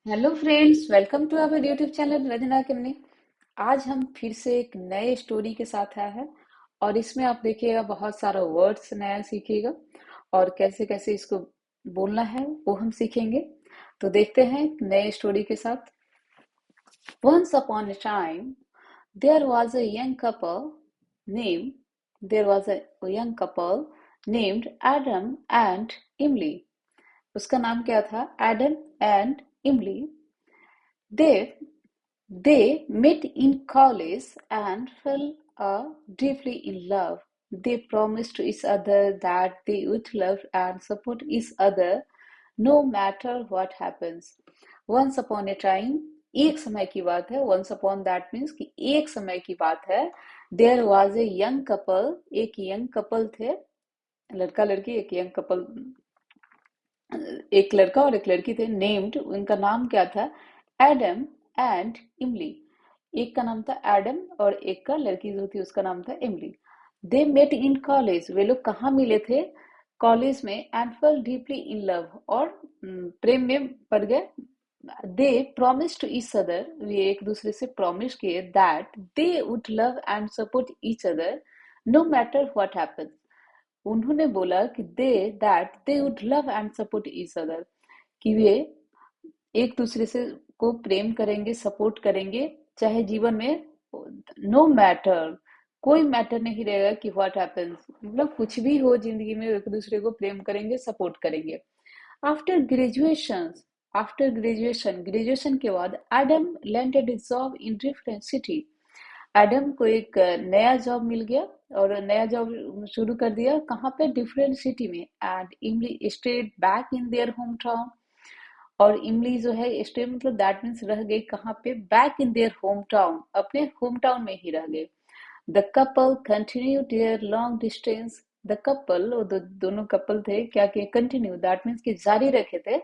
Hello friends, welcome to our YouTube channel Ranjana Kimni. आज हम फिर से एक नए स्टोरी के साथ आए हैं और इसमें आप देखिएगा बहुत सारा वर्ड्स नया सीखिएगा और कैसे कैसे इसको बोलना है वो हम सीखेंगे। तो देखते हैं एक नए स्टोरी के साथ। Once upon a time, there was a young couple named there was a young couple named Adam and Emily. उसका नाम क्या था? एडम एंड इमली। They They met in college and fell deeply in love. They promised to each other that they would love and support each other no matter what happens. Once upon a time, एक समय की बात है। Once upon that means कि एक समय की बात है। There was a young couple, एक young couple थे, लड़का लड़की, एक young couple, एक लड़का और एक लड़की थे। नेम्ड, उनका नाम क्या था? एडम एंड इमली। एक का नाम था एडम और एक का, लड़की जो थी उसका नाम था इमली। दे मेट इन कॉलेज, वे लोग कहाँ मिले थे? कॉलेज में। And fell deeply in love, और प्रेम में पड़ गए। They promise to each other, वे एक दूसरे से प्रॉमिस किए that they would love and support each other no matter what happens. उन्होंने बोला कि they would love and support each other, कि वे एक दूसरे से को प्रेम करेंगे, सपोर्ट करेंगे, चाहे जीवन में नो मैटर, कोई मैटर नहीं रहेगा कि व्हाट हैपेंस, मतलब कुछ भी हो जिंदगी में एक दूसरे को प्रेम करेंगे, सपोर्ट करेंगे। आफ्टर ग्रेजुएशन, ग्रेजुएशन के बाद Adam landed a job in different city. Adam को एक नया जॉब मिल गया और नया जॉब शुरू कर दिया। कहाँ पे? डिफरेंट सिटी में। And Emily stayed back in their home town, और इमली जो है स्टे मतलब दैट मीन्स रह गई कहाँ पे? Back in their home town, अपने होम टाउन में ही रह गए। The couple continue their long distance. The couple, वो दोनों कपल थे, क्या किए? कंटिन्यू दैट मीन्स कि जारी रखे थे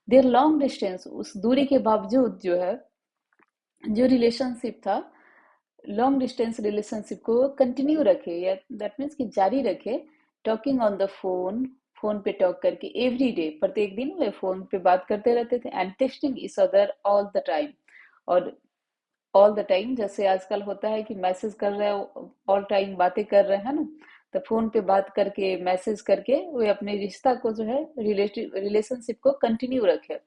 देयर लॉन्ग डिस्टेंस, उस दूरी के बावजूद जो है, जो रिलेशनशिप था, लॉन्ग डिस्टेंस रिलेशनशिप को कंटिन्यू रखे, या दैट मीन्स कि जारी रखे। Talking on the phone, phone पे टॉक करके, एवरी डे, प्रत्येक दिन वे फोन पे बात करते रहते थे। And texting each other all the time, और ऑल द टाइम जैसे आजकल होता है कि मैसेज कर रहे हो, ऑल टाइम बातें कर रहे हैं ना, तो फोन पे बात करके, मैसेज करके वे अपने रिश्ता को जो है, रिलेशनशिप को कंटिन्यू रखे।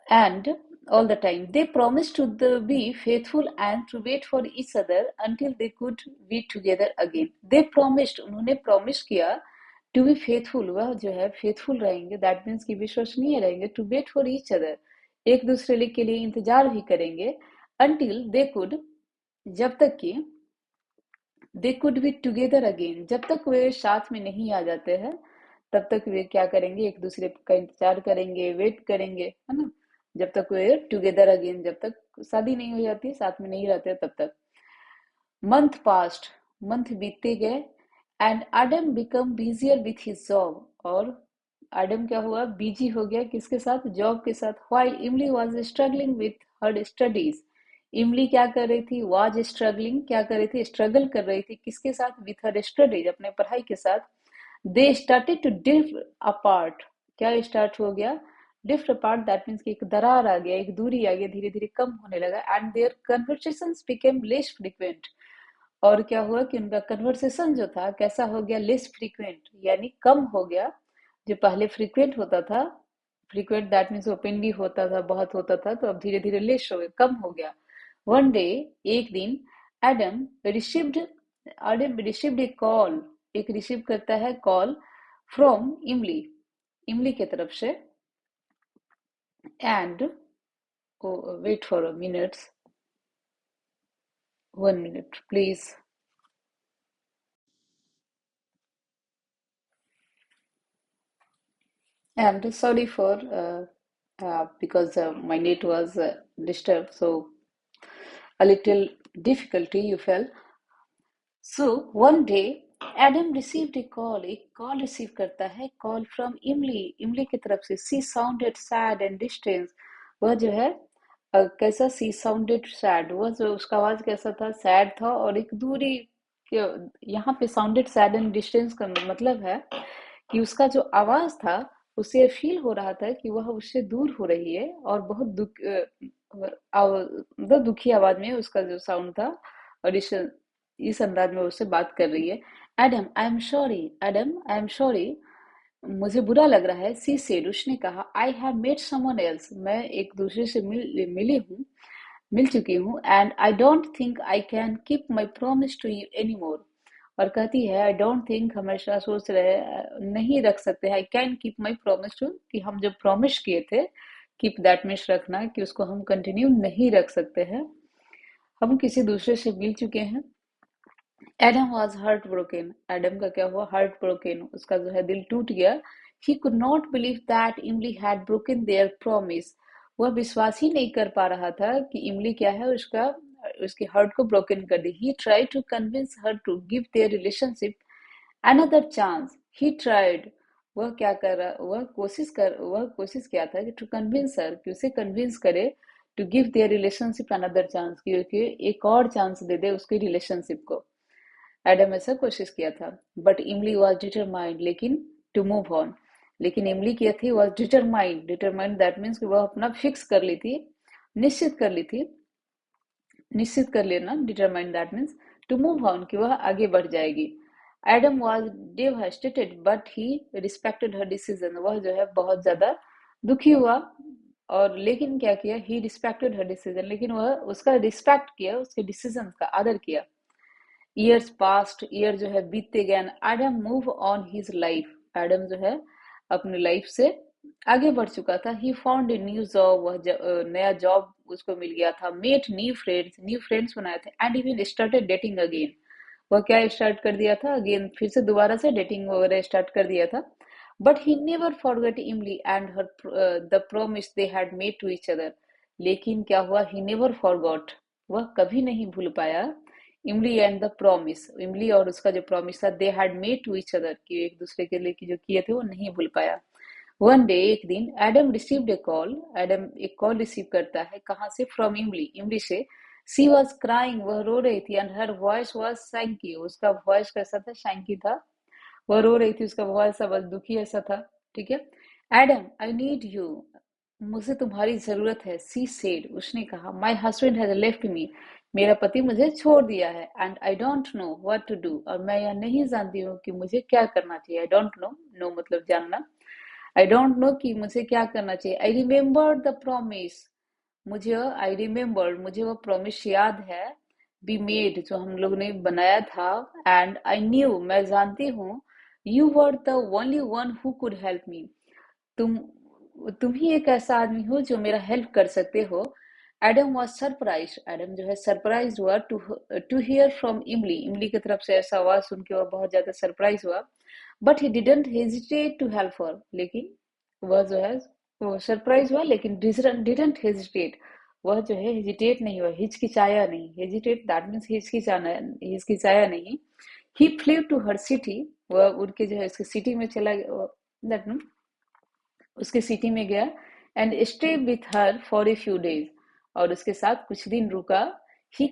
And all the time they promised to be faithful and to wait for each other until they could be together again. They promised, उन्होंने promise किया, to be faithful, वह जो है faithful रहेंगे, that means कि विश्वसनीय रहेंगे, to wait for each other, एक दूसरे के लिए इंतजार भी करेंगे, until they could, जब तक कि they could be together again, जब तक वे साथ में नहीं आ जाते हैं तब तक वे क्या करेंगे? एक दूसरे का इंतजार करेंगे, वेट करेंगे, है ना, जब तक वे टुगेदर अगेन, जब तक शादी नहीं हो जाती, साथ में नहीं रहते तब तक। मंथ पास्ट, मंथ बीतते गए। And Adam become busier with his job, और एडम क्या हुआ? बिजी हो गया, किसके साथ? जॉब के साथ। व्हाइल इमली was struggling with her studies, इमली क्या कर रही थी? वाज स्ट्रगलिंग, क्या कर रही थी? स्ट्रगल कर रही थी, किसके साथ? विथ हर स्टडीज, अपने पढ़ाई के साथ। They started to drift apart, क्या स्टार्ट हो गया? ड्रिफ्ट अपार्ट, दैट मीन्स कि एक दरार आ गया, एक दूरी आ गई, धीरे धीरे कम होने लगा। And their conversations became less frequent, और क्या हुआ कि उनका कन्वर्सेशन जो था कैसा हो गया? लेस फ्रीक्वेंट, यानी कम हो गया। जो पहले फ्रीक्वेंट होता था, फ्रीक्वेंट दैट मीन्स ओपनली होता था, बहुत होता था, तो अब धीरे धीरे लेस हो गया, कम हो गया। वन डे, एक दिन, Adam received Adam received a call, एक रिसीव करता है कॉल, फ्रॉम इमली, इमली की तरफ से। And wait for a minute, 1 minute please. And sorry for because my net was disturbed, so a little difficulty you felt. So one day Adam received a call, एक call receive करता है, call from Emily, Emily की तरफ से। सी sounded sad and distance, वह जो है कैसा? सी साउंडेड सैड, वह जो उसका आवाज कैसा था? सैड था, और एक दूरी यहाँ पे साउंडेड सैड एंड डिस्टेंस का मतलब है कि उसका जो आवाज था उसे फील हो रहा था कि वह उससे दूर हो रही है और बहुत मतलब दुखी आवाज में उसका जो साउंड था, और इस अंदाज में उससे बात कर रही है। Adam I am sorry, Adam I am sorry, मुझे बुरा लग रहा है। सी सेड, उसने कहा, I have met someone else, मैं एक दूसरे से मिल चुकी हूँ। And I don't think I can keep my promise to you any more, और कहती है आई डोंट थिंक, हमेशा सोच रहे नहीं रख सकते, I can keep my promise to, कि हम जो प्रॉमिस किए थे, कीप दैट मीन्स रखना, कि उसको हम कंटिन्यू नहीं रख सकते हैं, हम किसी दूसरे से मिल चुके हैं। Adam was heart broken, Adam का क्या हुआ, हार्ट ब्रोकन, उसका जो है दिल टूट गया। He could not believe that इमली हैड ब्रोकन देयर प्रॉमिस, वह विश्वास ही नहीं कर पा रहा था कि इमली क्या है, उसका उसके हार्ट को ब्रोकन कर दी। He try to convince her to give their relationship another chance, he tried, वह कोशिश किया था कि टू कन्विंस हर, कि उसे कन्विंस करे, to give their relationship another chance, क्योंकि एक और चांस दे दे उसके रिलेशनशिप को। एडम ऐसा कोशिश किया था। बट इमली वॉज डिटरमाइंड, लेकिन टू मूव ऑन, लेकिन इमली क्या थी, was determined, determined that means कि वह अपना फिक्स कर ली थी, निश्चित कर ली थी, निश्चित कर लेना, determined that means to move on, कि वह आगे बढ़ जाएगी। Adam was devastated but he respected her decision, वह जो है बहुत ज्यादा दुखी हुआ, और लेकिन क्या किया, ही रिस्पेक्टेड हर डिसीजन, लेकिन वह उसका रिस्पेक्ट किया, उसके डिसीजन का आदर किया। ईयर्स पास्ट, ईयर जो है बीतते गए, Adam move on his life, Adam जो है अपनी लाइफ से आगे बढ़ चुका था। He found a new job, नया जॉब उसको मिल गया था। मेट न्यू फ्रेंड्स बनाए थे, and even started dating again, वह क्या स्टार्ट कर दिया था, अगेन फिर से दोबारा से डेटिंग वगैरह स्टार्ट कर दिया था। But he never forget Emily and her the promise they had made to each other, लेकिन क्या हुआ, ही नेवर फॉरगॉट, वह कभी नहीं भूल पाया, इमली एंड द प्रॉमिस, इमली और उसका जो प्रॉमिस था, they had made to each other, कि एक दूसरे के लिए जो किए थे वो नहीं भूल पाया। वन डे, एक दिन, Adam received a call, Adam एक कॉल रिसीव करता है, कहाँ से, फ्रॉम इमली, इमली से। सी वॉज क्राइंग, वह रो रही थी, and her voice was Shanky, उसका वॉइस कैसा था, शैंकी था, वह रो रही थी, उसका वॉइस सा बस दुखी ऐसा था। ठीक है। एडम आई नीड यू, मुझे तुम्हारी जरूरत है। सी सेड, उसने कहा, my husband has left me, मेरा पति मुझे छोड़ दिया है। And I don't know what to do, और मैं यह नहीं जानती हूँ कि मुझे क्या करना चाहिए। आई डोंट नो, नो मतलब जानना, आई डोंट नो कि मुझे क्या करना चाहिए। आई रिमेम्बर द प्रॉमिस, मुझे वो प्रॉमिस याद है, बी मेड, जो हम लोग ने बनाया था। एंड आई न्यू, मैं जानती हूँ, you were the only one who could help me, तुम तुम ही एक ऐसा आदमी हो जो मेरा हेल्प कर सकते हो। एडम वॉज सरप्राइज, एडम जो है सरप्राइज हुआ, to here from Emily, Emily की तरफ से ऐसा आवाज सुन के वह बहुत ज्यादा सरप्राइज हुआ। But he didn't hesitate to help her, लेकिन वह जो है, वो सरप्राइज हुआ लेकिन डिडंट हेजिटेट, वह जो है हेजिटेट नहीं हुआ, हिचकिचाया नहीं, हेजिटेट दैट मीन्स हिचकिचाना, हिचकिचाया नहीं। ही फ्लेव टू हर सिटी, वह उनके जो है उसके सिटी में चला गया, दैट मीन उसके सिटी में गया। And stay with her for a few days, और उसके साथ कुछ दिन रुका। He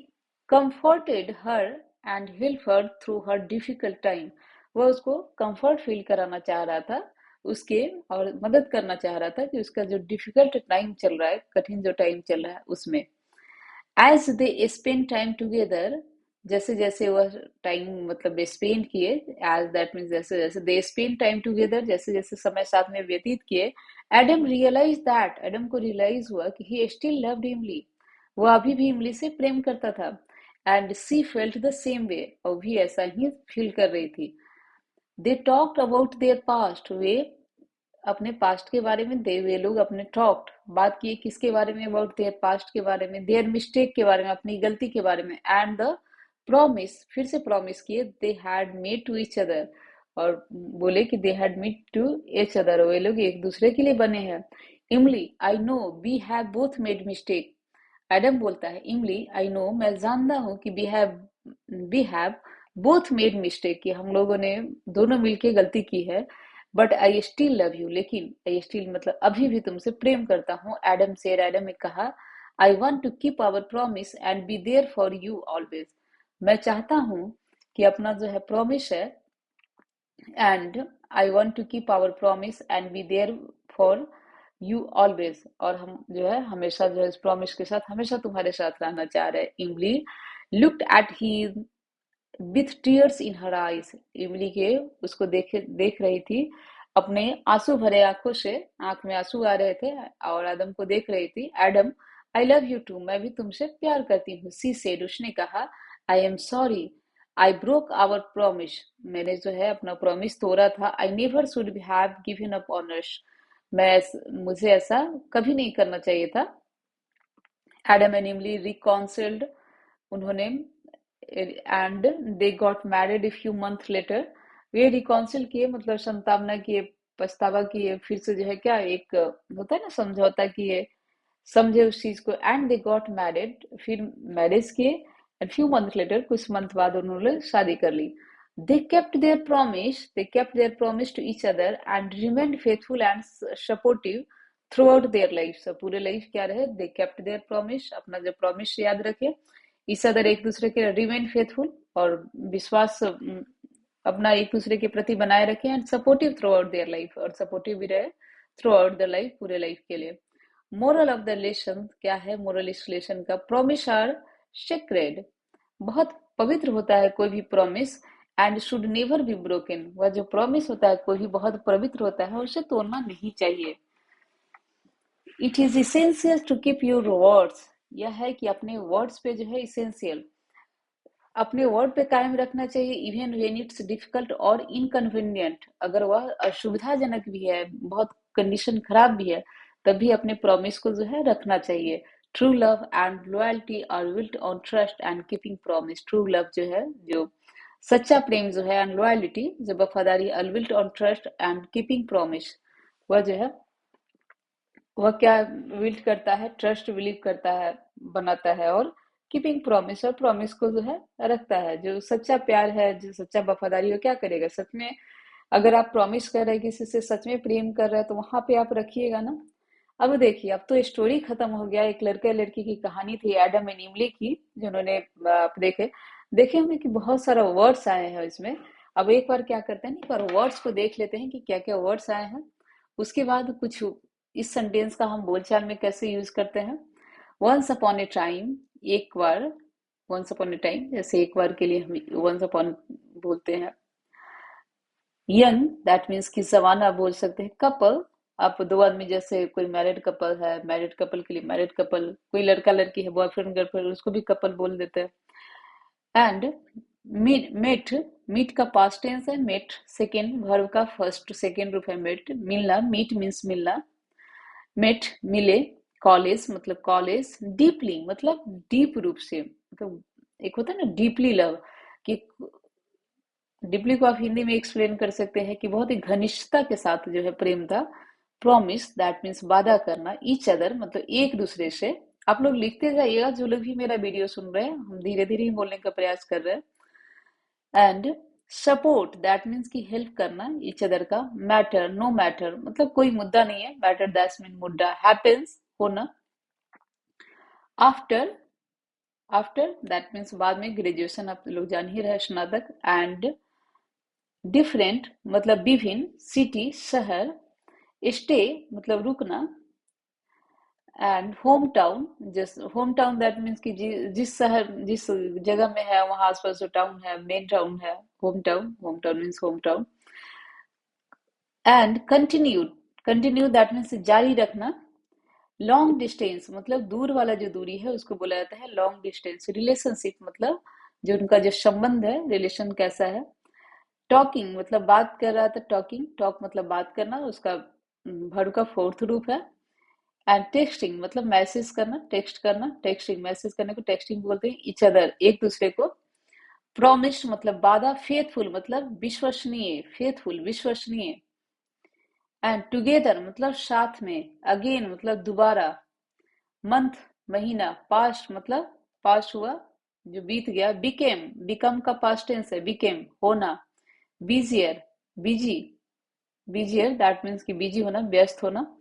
comforted her and help her through her difficult time, वह उसको कंफर्ट फील कराना चाह रहा था उसके, और मदद करना चाह रहा था कि उसका जो डिफिकल्ट टाइम चल रहा है, कठिन जो टाइम चल रहा है उसमें। As they spend time together, जैसे जैसे वह टाइम मतलब स्पेंड किए, एज दैट मीन्स जैसे जैसे दे स्पेंड टाइम टुगेदर, जैसे जैसे समय साथ में व्यतीत किए। एडम रियलाइज दैट, एडम को रियलाइज हुआ कि ही स्टिल लव्ड इमली, वह अभी भी इमली से प्रेम करता था। And she felt the same way, और भी ऐसा ही फील कर रही थी। They talked about their past, वे अपने पास्ट के बारे में, दे वे लोग अपने टॉक्ड बात किए, किसके बारे में, अबाउट देयर पास्ट के बारे में, देयर मिस्टेक के बारे में, अपनी गलती के बारे में। एंड द प्रॉमिस, फिर से प्रॉमिस किए, they had made to each other, और बोले कि they had made to each other, वे लोग एक दूसरे के लिए बने हैं। Emily I know we have both made mistake, Adam बोलता है, इमली आई नो, मैं जानता हूँ कि we have both made mistake, कि हम लोगों ने दोनों मिलके गलती की है। But I still love you, लेकिन आई स्टिल मतलब अभी भी तुमसे प्रेम करता हूँ। एडम से, एडम ने कहा, I want to keep our promise and be there for you always, मैं चाहता हूँ कि अपना जो है प्रॉमिस है, and I want to keep our promise and be there for you always, और हम जो है हमेशा जो है इस प्रॉमिस के साथ हमेशा तुम्हारे साथ रहना चाह रहे हैं। इमली looked at he with tears in her eyes, इमली के उसको देख रही थी अपने आंसू भरे आंखों से, आंख में आंसू आ रहे थे, और एडम को देख रही थी। Adam, I love you too, मैं भी तुमसे प्यार करती हूँ। सी सेड, उसने कहा, I am sorry, I broke our promise, मैंने जो है अपना प्रॉमिस तोड़ा था। I never should have given up on us, मुझे ऐसा कभी नहीं करना चाहिए था। एडम एंड इमली रिकॉन्सिल्ड, उन्होंने and they got married a few month later, वे रिकॉन्सिल किए मतलब संतावना किए, पछतावा किए, फिर से जो है क्या एक होता है ना समझौता किए, समझे उस चीज को। एंड दे गॉट मैरिड, फिर मैरिज किए। एंड फ्यू मंथ लेटर, कुछ मंथ बाद उन्होंने शादी कर ली। They kept their promise to each other and remained faithful and supportive throughout their life. पूरे लाइफ क्या रहे, दे केप्ट देयर प्रॉमिस, अपना जो प्रॉमिस याद रखे, इस अदर एक दूसरे के रिमेन फेथफुल, और विश्वास अपना एक दूसरे के प्रति बनाए रखे, and supportive throughout their life, और सपोर्टिव भी रहे थ्रू आउट द लाइफ, पूरे लाइफ के लिए। मोरल ऑफ द लेसन क्या है, मोरल इस लेसन का, प्रॉमिस आर सेक्रेड, बहुत पवित्र होता है कोई भी promise, and should never be broken, वह जो प्रॉमिस होता है कोई भी बहुत पवित्र होता है, उसे तोड़ना नहीं चाहिए। It is essential to keep your words, यह है कि अपने वर्ड्स पे जो है इसेंशियल, अपने वर्ड पे कायम रखना चाहिए। इवन व्हेन इट्स डिफिकल्ट और इनकन्वीनियंट, अगर वह असुविधाजनक भी है, बहुत कंडीशन खराब भी है, तभी अपने प्रॉमिस को जो है रखना चाहिए। True love and loyalty are built on trust and keeping promise, true love जो है, जो सच्चा प्रेम जो है, एंड लॉयल्टी जो वफादारी, are built on trust and keeping promise, वह जो है वह क्या बिल्ड करता है, ट्रस्ट बिलीव करता है, बनाता है, और कीपिंग प्रॉमिस, और प्रॉमिस को जो है रखता है। जो सच्चा प्यार है, जो सच्चा वफादारी, वो क्या करेगा सच में, अगर आप प्रॉमिस कर रहे हैं किसी से, सच में प्रेम कर रहे हैं, तो वहां पे आप रखिएगा ना। अब देखिए, अब तो स्टोरी खत्म हो गया, एक लड़के लड़की की कहानी थी एडम एंड इमली की, जिन्होंने आप देखे देखे होंगे कि बहुत सारा वर्ड्स आए हैं इसमें। अब एक बार क्या करते हैं, एक बार वर्ड्स को देख लेते हैं कि क्या क्या वर्ड्स आए हैं, उसके बाद कुछ इस सेंटेंस का हम बोलचाल में कैसे यूज करते हैं। वंस अपॉन ए टाइम, एक बार, वंस अपॉन ए टाइम, जैसे एक बार के लिए हम वंस अपॉन बोलते हैं। यंग, दैट मीन्स कि जमाना बोल सकते हैं। कपल, आप दो आदमी, जैसे कोई मैरिड कपल है, मैरिड कपल के लिए मैरिड कपल, कोई लड़का लड़की है, बॉयफ्रेंड गर्लफ्रेंड, उसको भी कपल बोल देते हैं। एंड मेट, मीट का पास्ट टेंस है, मेट सेकेंड वर्ब का फर्स्ट सेकेंड रूप है मेट, मिलना, मीट मीन्स मिलना, मेट मिले। कॉलेज मतलब कॉलेज, डीपली मतलब डीप रूप से, मतलब एक होता है ना डीपली लव, कि डीपली को आप हिंदी में एक्सप्लेन कर सकते हैं कि बहुत ही घनिष्ठता के साथ जो है प्रेम था। प्रॉमिस, दैट मीन्स वादा करना। ईच अदर मतलब एक दूसरे से। आप लोग लिखते जाइएगा, जो लोग भी मेरा वीडियो सुन रहे हैं, हम धीरे धीरे ही बोलने का प्रयास कर रहे हैं। एंड सपोर्ट, दैट मीन्स की हेल्प करना ईच अदर का। मैटर, नो मैटर मतलब कोई मुद्दा नहीं है, मैटर दैट्स मीन मुद्दा। हैपेंस, होना। आफ्टर, आफ्टर दैट मीन्स बाद में, ग्रेजुएशन आप लोग जान ही रहे, स्नातक। एंड डिफरेंट मतलब विभिन्न। सिटी शहर। स्टे मतलब रुकना। एंड होम टाउन, जिस होम टाउन दैट मीन्स कि जिस शहर जिस जगह में है वहां आसपास जो टाउन है, मेन टाउन है, home town. Home town means home town. And continue, continue that means जारी रखना। लॉन्ग डिस्टेंस मतलब दूर वाला जो दूरी है उसको बोला जाता है लॉन्ग डिस्टेंस। रिलेशनशिप मतलब जो उनका जो संबंध है, रिलेशन कैसा है। टॉकिंग मतलब बात कर रहा था, टॉकिंग, टॉक मतलब बात करना, उसका वर्ब का फोर्थ रूप है। एंड टेक्सटिंग मतलब मैसेज करना, टेक्स्ट करना, टेक्सटिंग मैसेज करने को टेक्सटिंग बोलते हैं। ईच अदर एक दूसरे को। प्रॉमिस मतलब वादा। फेथफुल मतलब विश्वसनीय, फेथफुल विश्वसनीय। एंड टुगेदर मतलब साथ में। अगेन मतलब दोबारा। मंथ महीना। पास्ट मतलब पास्ट हुआ, जो बीत गया। बिकेम, बिकम का पास्ट टेंस है, बिकेम होना। Busier, busy, busier that means कि बिजी होना, व्यस्त होना।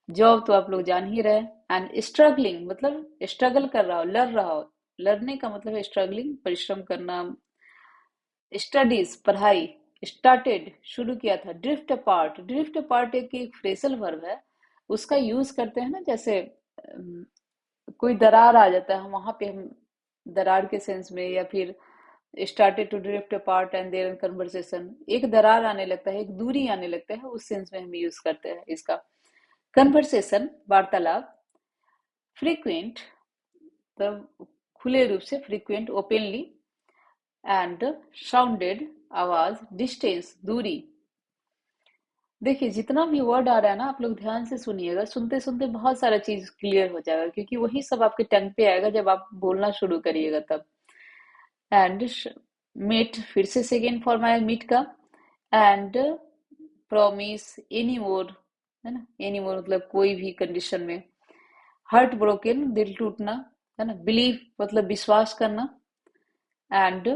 जॉब तो आप लोग जान ही रहे। एंड स्ट्रगलिंग मतलब स्ट्रगल कर रहा हो, लड़ रहा हो। लड़ने का मतलब है स्ट्रगलिंग, परिश्रम करना। स्टडीज पढ़ाई, स्टार्टेड शुरू किया था, ड्रिफ्ट अपार्ट, ड्रिफ्ट अपार्ट एक फ्रेजल वर्ब है, उसका यूज करते हैं ना, जैसे कोई दरार आ जाता है वहां पे हम दरार के सेंस में, या फिर started to drift apart and their conversation, एक दरार आने लगता है, एक दूरी आने लगता है, उस सेंस में हम यूज करते हैं इसका। कन्वर्सेशन वार्तालाप, फ्रीक्वेंट तब खुले रूप से, फ्रीक्वेंट ओपनली, एंड साउंडेड आवाज, डिस्टेंस दूरी। देखिए जितना भी वर्ड आ रहा है ना, आप लोग ध्यान से सुनिएगा, सुनते सुनते बहुत सारा चीज क्लियर हो जाएगा, क्योंकि वही सब आपके टंग पे आएगा जब आप बोलना शुरू करिएगा तब। एंड मीट, फिर से सेकेंड फॉर्म आया मीट का। एंड प्रॉमिस, एनी मोर, है ना, एनी मोर मतलब कोई भी कंडीशन में। हार्ट ब्रोकन, दिल टूटना, है ना। बिलीव मतलब विश्वास करना। एंड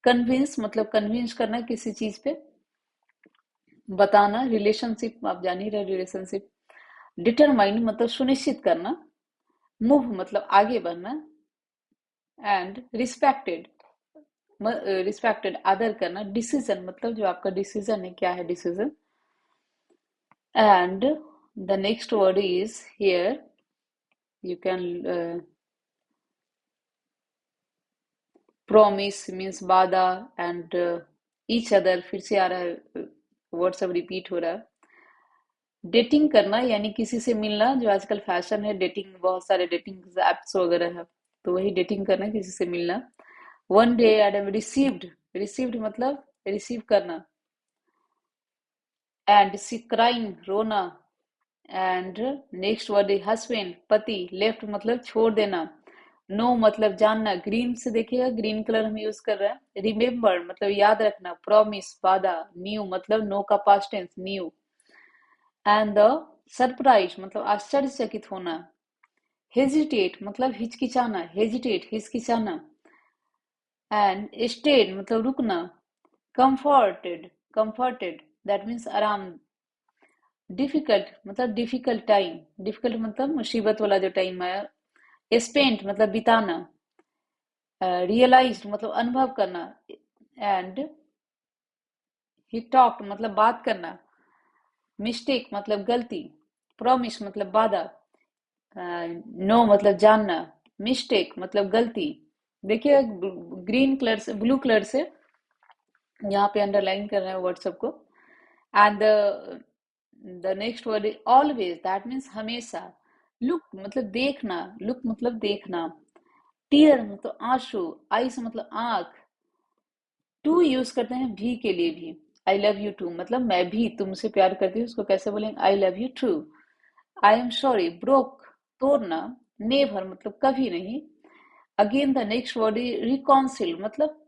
कन्विंस मतलब कन्विंस करना किसी चीज पे, बताना। रिलेशनशिप आप जान ही रहे, रिलेशनशिप। डिटरमाइन मतलब सुनिश्चित करना। मूव मतलब आगे बढ़ना। एंड रिस्पेक्टेड, रिस्पेक्टेड आदर करना। डिसीजन मतलब जो आपका डिसीजन है, क्या है decision. And the next word is here, you can promise means वादा, एंड ईच अदर, फिर से आ रहा है, वर्ड सब रिपीट हो रहा है। डेटिंग करना यानी किसी से मिलना, जो आजकल फैशन है डेटिंग, बहुत सारे डेटिंग एप्स वगैरह है, तो वही डेटिंग करना, किसी से मिलना। One day Adam received, received मतलब रिसीव करना। एंड सी क्राइंग रोना। एंड नेक्स्ट वर्ड है हस्बैंड पति। लेफ्ट मतलब छोड़ देना। नो मतलब जानना, ग्रीन से देखिएगा, ग्रीन कलर हम यूज कर रहे हैं। रिमेम्बर मतलब याद रखना। प्रॉमिस वादा। न्यू मतलब नो का past tense knew. And the surprise मतलब आश्चर्यचकित होना। हेजिटेट मतलब हिचकिचाना, हेजिटेट हिचकिचाना। एंड स्टेड मतलब रुकना। कंफर्टेड, कंफर्टेड दैट मीन्स आराम। डिफिकल्ट मतलब डिफिकल्ट टाइम, डिफिकल्ट मतलब मुसीबत वाला जो टाइम है। स्पेंट मतलब बिताना। रियलाइज मतलब अनुभव करना। एंड ही टॉक्ड मतलब बात करना। मिस्टेक मतलब गलती। प्रॉमिस मतलब वादा। नो मतलब जानना। मिस्टेक मतलब गलती। देखिए ग्रीन कलर से, ब्लू कलर से यहाँ पे अंडरलाइन कर रहे हैं वर्ड सबको। And the next word is always, that means हमेशा। लुक मतलब देखना, लुक मतलब देखना। टीयर मतलब आंसू। आईस मतलब आंख। टू यूज करते हैं भी के लिए भी। आई लव यू टू मतलब मैं भी तुमसे प्यार करती हूँ, उसको कैसे बोलेंगे, I love you too. I am sorry broke तोड़ना। नेवर मतलब कभी नहीं। Again the next word is reconcile मतलब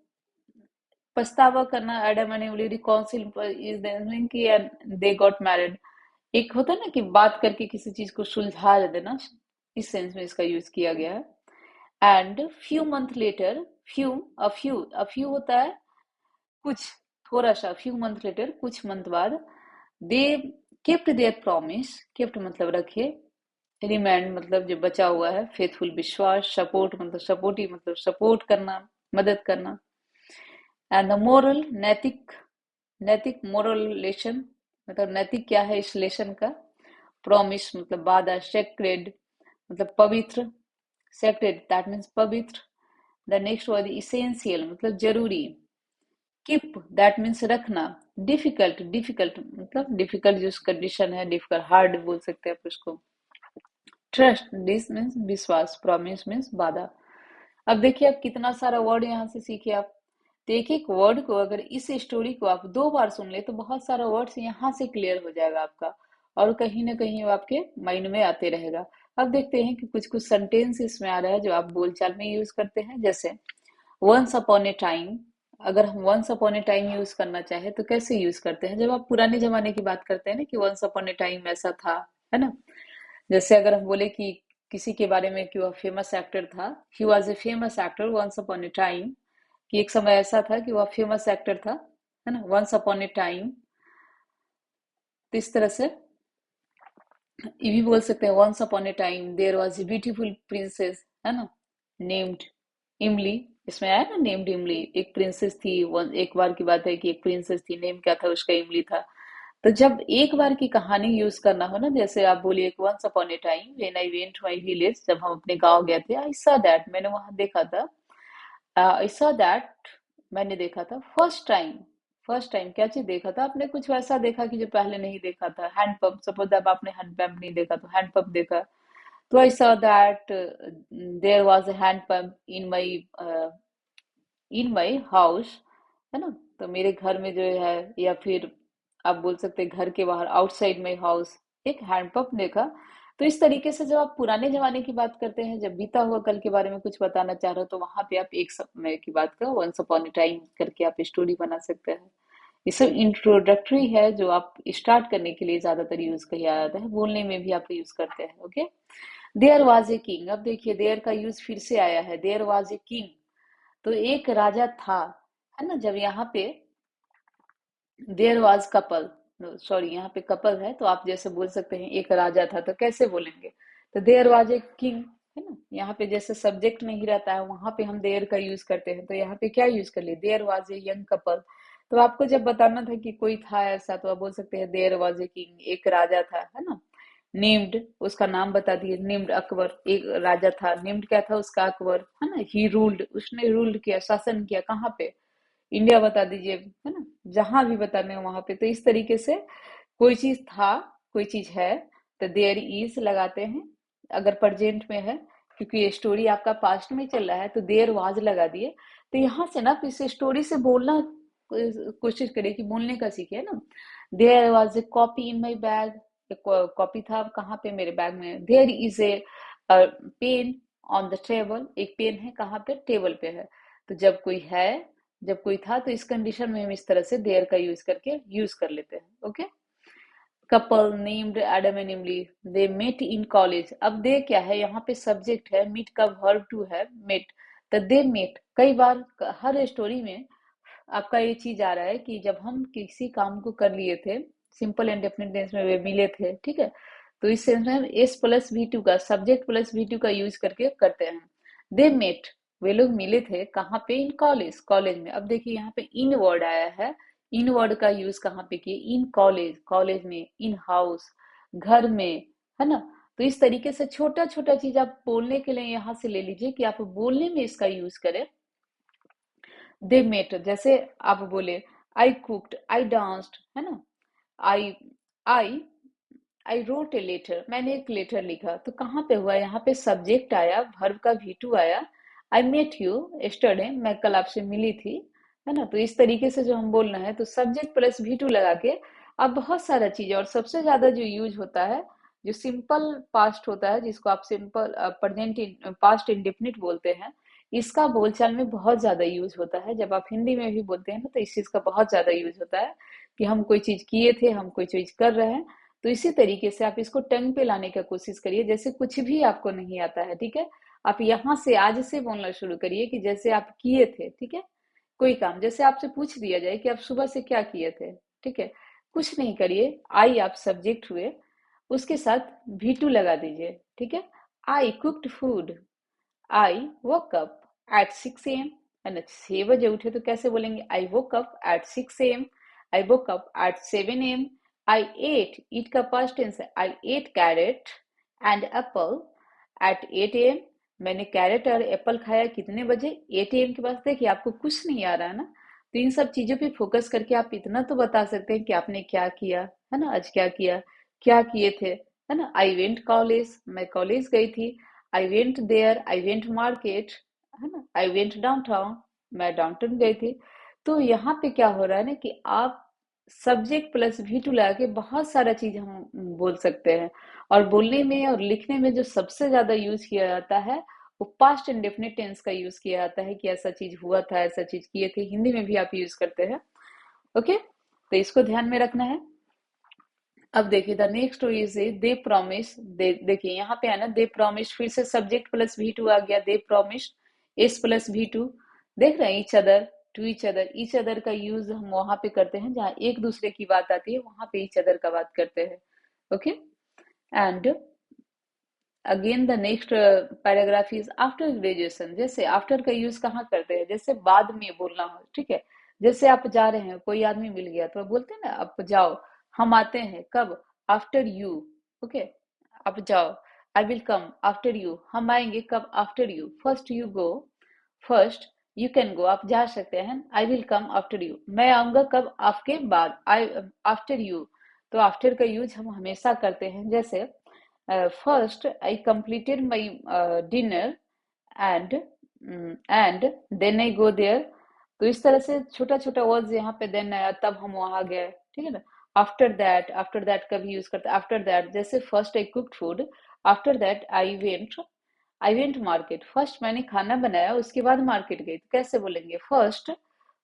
पछतावा करना। Adam and Emily reconcile is कि दे गॉट मैरिड। एक होता है ना कि बात करके किसी चीज को सुलझा देना, इस सेंस में इसका यूज किया गया है। And few month later, few a few होता है कुछ, थोड़ा सा। फ्यू मंथ लेटर कुछ मंथ बाद। They kept their promise, kept मतलब रखे। रिमाइंड मतलब जो बचा हुआ है। फेथफुल विश्वास। सपोर्ट मतलब सपोर्टिव मतलब सपोर्ट करना, मदद करना। एंड द मोरल नैतिक, नैतिक मोरल लेसन मतलब नैतिक क्या है इस लेसन का। प्रॉमिस मतलब वादा। सेक्रेड मतलब पवित्र, सेक्रेड दैट मीन्स पवित्र। द नेक्स्ट वर्ड इसेंशियल मतलब जरूरी। कीप दैट मीन्स रखना। डिफिकल्ट, डिफिकल्ट मतलब डिफिकल्ट जो कंडीशन है, डिफिकल्ट हार्ड बोल सकते हैं आप उसको। ट्रस्ट दिस मीन्स विश्वास। प्रॉमिस मीन्स वादा। अब देखिए आप कितना सारा वर्ड यहाँ से सीखे आप। तो एक एक वर्ड को अगर इस स्टोरी को आप 2 बार सुन ले तो बहुत सारा वर्ड्स यहाँ से क्लियर हो जाएगा आपका, और कहीं ना कहीं वो आपके माइंड में आते रहेगा। अब देखते हैं कि कुछ कुछ सेंटेंस इसमें आ रहा है जो आप बोलचाल में यूज करते हैं। जैसे वंस अपॉन ए टाइम, अगर हम once upon a time use करना चाहे तो कैसे यूज करते हैं, जब आप पुराने जमाने की बात करते हैं ना कि वंस अपॉन ए टाइम ऐसा था, है ना। जैसे अगर हम बोले कि किसी के बारे में कि वह फेमस एक्टर था, he was a famous actor once upon a time, कि एक समय ऐसा था कि वह फेमस एक्टर था, है ना, वंस अपॉन ए टाइम। तो इस तरह से ये भी बोल सकते हैं, once upon a time there was a beautiful princess, है ना, नेम्ड इमली। इसमें आया ना नेम्ड इमली। एक प्रिंसेस थी, एक बार की बात है कि एक प्रिंसेस थी, नेम क्या था उसका, इमली था। तो जब एक बार की कहानी यूज करना हो ना, जैसे आप बोलिए once upon a time when I went my village, जब हम अपने गांव गए थे, आई सॉ दैट, मैंने वहां देखा था। आई सॉ दैट, मैंने देखा था। फर्स्ट टाइम, फर्स्ट टाइम क्या चीज देखा था आपने? कुछ वैसा देखा कि जो पहले नहीं देखा था। हैंडपंप, सपोज अब आपने हैंडपंप नहीं देखा तो हैंडपंप देखा। तो I saw that there was a handpump in my house, है ना। तो मेरे घर में जो है, या फिर आप बोल सकते हैं घर के बाहर, आउटसाइड माई हाउस, एक हैंडपंप देखा। तो इस तरीके से जब आप पुराने जमाने की बात करते हैं, जब बीता हुआ कल के बारे में कुछ बताना चाह रहे हो, तो वहां पे आप एक समय की बात करो, वंस अपॉन ए टाइम करके आप स्टोरी बना सकते हैं। ये सब इंट्रोडक्टरी है जो आप स्टार्ट करने के लिए ज्यादातर यूज किया जाता है, बोलने में भी आप यूज करते हैं। Okay. There was a king, अब देखिए देयर का यूज फिर से आया है। देयर वाज ए किंग, तो एक राजा था, है ना। जब यहाँ पे देयर वाज कपल, सॉरी यहाँ पे कपल है, तो आप जैसे बोल सकते हैं एक राजा था, तो कैसे बोलेंगे? तो देयर वाज ए किंग, है ना। यहाँ पे जैसे सब्जेक्ट नहीं रहता है, वहां पे हम देयर का यूज करते हैं, तो यहाँ पे क्या यूज कर लिए? There was a young couple. तो आपको जब बताना था कि कोई था ऐसा, तो आप बोल सकते हैं देयर वाज ए किंग, एक राजा था, है ना। नेम्ड, उसका नाम बता दिए, नेम्ड अकबर, एक राजा था, नेम्ड क्या था उसका? अकबर, है ना। ही रूल्ड, उसने रूल्ड किया, शासन किया, कहाँ पे? इंडिया बता दीजिए, है ना। जहां भी बताने हो वहां पे। तो इस तरीके से कोई चीज था, कोई चीज है, तो देयर इज लगाते हैं अगर प्रेजेंट में है, क्योंकि ये स्टोरी आपका पास्ट में चल रहा है, तो देयर वाज लगा दिए। तो यहाँ से ना इस स्टोरी से बोलना कोशिश करिए, कि बोलने का सीखे ना। There was a copy in my bag, copy था कहाँ पे? मेरे बैग में। There is a pen on the table, एक पेन है कहाँ पे? टेबल पे है। तो जब कोई है, जब कोई था, तो इस कंडीशन में हम इस तरह से देयर का यूज करके यूज कर लेते हैं। Okay. Couple named Adam and इमली, दे मेट इन कॉलेज। अब दे क्या है? यहाँ पे सब्जेक्ट है, मीट का वर्ब टू है, मेट। तो दे मेट, कई बार हर स्टोरी में आपका ये चीज आ रहा है कि जब हम किसी काम को कर लिए थे, सिंपल एंड डेफिनेट टेंस में वे मिले थे, ठीक है। तो इस सेंस में हम एस प्लस वी टू का, सब्जेक्ट प्लस वी टू का यूज करके करते हैं। दे मेट, वे लोग मिले थे कहाँ पे? इन कॉलेज, कॉलेज में। अब देखिए यहाँ पे इन वर्ड आया है, इन वर्ड का यूज कहाँ पे किए? इन कॉलेज, कॉलेज में, इन हाउस, घर में, है ना। तो इस तरीके से छोटा छोटा चीज आप बोलने के लिए यहाँ से ले लीजिए, कि आप बोलने में इसका यूज करें। दे मेट, जैसे आप बोले आई कुक्ड, आई डांस्ड, है ना। आई आई आई रोट ए लेटर, मैंने एक लेटर लिखा। तो कहाँ पे हुआ? यहाँ पे सब्जेक्ट आया, वर्ब का वी टू आया। आई मेट यू यस्टरडे, मैं कल आपसे मिली थी, है ना। तो इस तरीके से जो हम बोलना है, तो सब्जेक्ट प्लस वी टू लगा के आप बहुत सारा चीज, और सबसे ज्यादा जो यूज होता है, जो सिंपल पास्ट होता है, जिसको आप सिंपल प्रेजेंट पास्ट इंडेफिनिट बोलते हैं, इसका बोलचाल में बहुत ज्यादा यूज होता है। जब आप हिंदी में भी बोलते हैं ना, तो इस चीज का बहुत ज्यादा यूज होता है, कि हम कोई चीज किए थे, हम कोई चीज कर रहे हैं। तो इसी तरीके से आप इसको टंग पे लाने का कोशिश करिए, जैसे कुछ भी आपको नहीं आता है, ठीक है। आप यहाँ से आज से बोलना शुरू करिए, कि जैसे आप किए थे, ठीक है। कोई काम जैसे आपसे पूछ दिया जाए कि आप सुबह से क्या किए थे, ठीक है। कुछ नहीं करिए, आई आप सब्जेक्ट हुए, उसके साथ भी टू लगा दीजिए, ठीक है। I cooked food, I woke up at 6 a.m. है ना। 6 बजे उठे, तो कैसे बोलेंगे? I woke up at 6 a.m. I woke up at 7 a.m. I ate, eat का पास्ट टेंस है, I ate carrot and apple at 8 a.m. मैंने कैरेट और एप्पल खाया कितने बजे? 8 a.m. के पास। देखिए आपको कुछ नहीं आ रहा है ना, तो इन सब चीजों पे फोकस करके आप इतना तो बता सकते हैं कि आपने क्या किया, है ना। आज क्या किया, क्या किए थे, है ना। आई वेंट कॉलेज, मैं कॉलेज गई थी। I went there, I went market, है ना। आई वेंट डाउनटाउन, मैं डाउनटाउन गई थी। तो यहाँ पे क्या हो रहा है ना, कि आप सब्जेक्ट प्लस भी टू लगा के बहुत सारा चीज हम बोल सकते हैं। और बोलने में और लिखने में जो सबसे ज्यादा यूज किया जाता है, वो पास्ट इंडेफिनिट टेंस का यूज किया जाता है, कि ऐसा चीज हुआ था, ऐसा चीज किए थे। हिंदी में भी आप यूज करते हैं। ओके, तो इसको ध्यान में रखना है। अब देखिए the next is they promise, they, देखिए यहाँ पे है ना, दे प्रॉमिस, फिर से सब्जेक्ट प्लस भी टू आ गया, दे प्रॉमिस, एस प्लस भी टू। देख रहे हैं, each other, to each other का यूज हम वहां पे करते हैं जहाँ एक दूसरे की बात आती है, वहां पे ईच अदर का बात करते हैं। Okay. And again the next paragraph is after graduation. जैसे आफ्टर का यूज कहाँ करते हैं, जैसे बाद में बोलना हो, ठीक है। जैसे आप जा रहे हैं, कोई आदमी मिल गया तो बोलते हैं ना आप जाओ, हम आते हैं कब, आफ्टर यू। ओके, आप जाओ, I will come after you, हम आएंगे कब, after you. First you go, first you can go, आप जा सकते हैं। I will come after you, मैं आऊंगा कब, आपके बाद, आई आफ्टर यू। तो आफ्टर का यूज हम हमेशा करते हैं। जैसे first I completed my dinner and and then I go there. तो इस तरह से छोटा छोटा वर्ड्स यहाँ पे देन आया, तब हम वहां गए, ठीक है ना। आफ्टर दैट का भी यूज करते हैं। आफ्टर दैट, जैसे first I cooked food, after that I went market. First मैंने खाना बनाया, उसके बाद मार्केट गई। तो कैसे बोलेंगे, first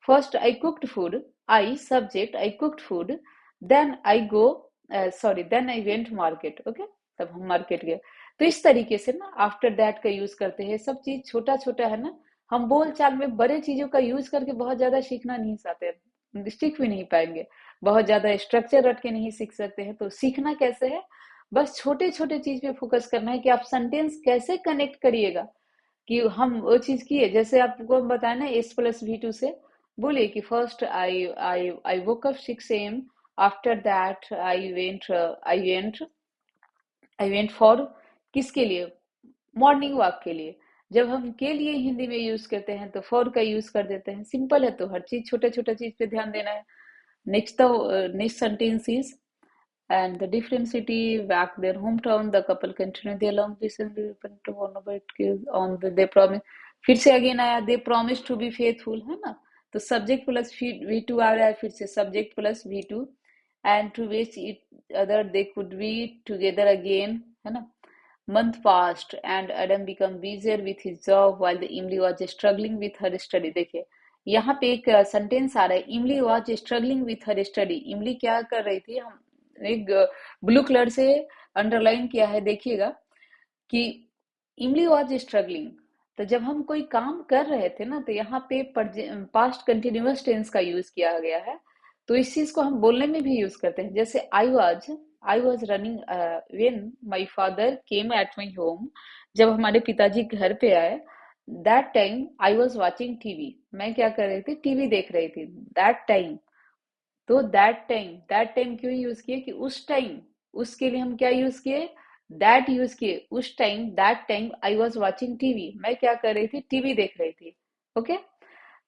first I cooked food, I subject I cooked food, then I go, sorry then I went market. Okay, तब हम मार्केट गए। तो इस तरीके से ना आफ्टर दैट का यूज करते हैं। सब चीज छोटा छोटा है ना, हम बोल चाल में बड़े चीजों का यूज करके बहुत ज्यादा सीखना नहीं चाहते, सीख भी नहीं पाएंगे। बहुत ज्यादा स्ट्रक्चर रट के नहीं सीख सकते हैं। तो सीखना कैसे है, बस छोटे छोटे चीज पे फोकस करना है कि आप सेंटेंस कैसे कनेक्ट करिएगा, कि हम वो चीज किए। जैसे आपको हम बताए ना S+V2 से, बोलिए कि first I woke up 6 AM, after that I went for, किसके लिए, मॉर्निंग वॉक के लिए। जब हम के लिए हिंदी में यूज करते हैं तो फॉर का यूज कर देते हैं। सिंपल है, तो हर चीज छोटे छोटे चीज पे ध्यान देना है। Next sentence is, and the different city back their hometown, the couple continued their long distance to one of it on the they promise। फिर से अगेन आया, they promise to be faithful, है ना। तो सब्जेक्ट प्लस V2 आ रहा है, फिर से subject plus V2, and to which it other they could be together again, है ना। Month passed and Adam became busier with his job while the Emily was struggling with her study। देखिए यहाँ पे एक सेंटेंस आ रहा है, इमली was struggling with her study. इमली क्या कर रही थी, हम एक ब्लू कलर से अंडरलाइन किया है, देखिएगा कि इमली वॉज स्ट्रगलिंग। तो जब हम कोई काम कर रहे थे ना, तो यहाँ पे पास्ट कंटिन्यूअस टेंस का यूज किया गया है। तो इस चीज को हम बोलने में भी यूज करते हैं। जैसे I was running when my father came at my home. जब हमारे पिताजी घर पे आए, that time I was watching TV, मैं क्या कर रही थी, टीवी देख रही थी। दैट टाइम, तो दैट टाइम क्यों यूज किए, कि उस टाइम, उसके लिए हम क्या यूज किए, दैट यूज किए। उस time, that time I was watching TV, मैं क्या कर रही थी, टीवी देख रही थी। ओके,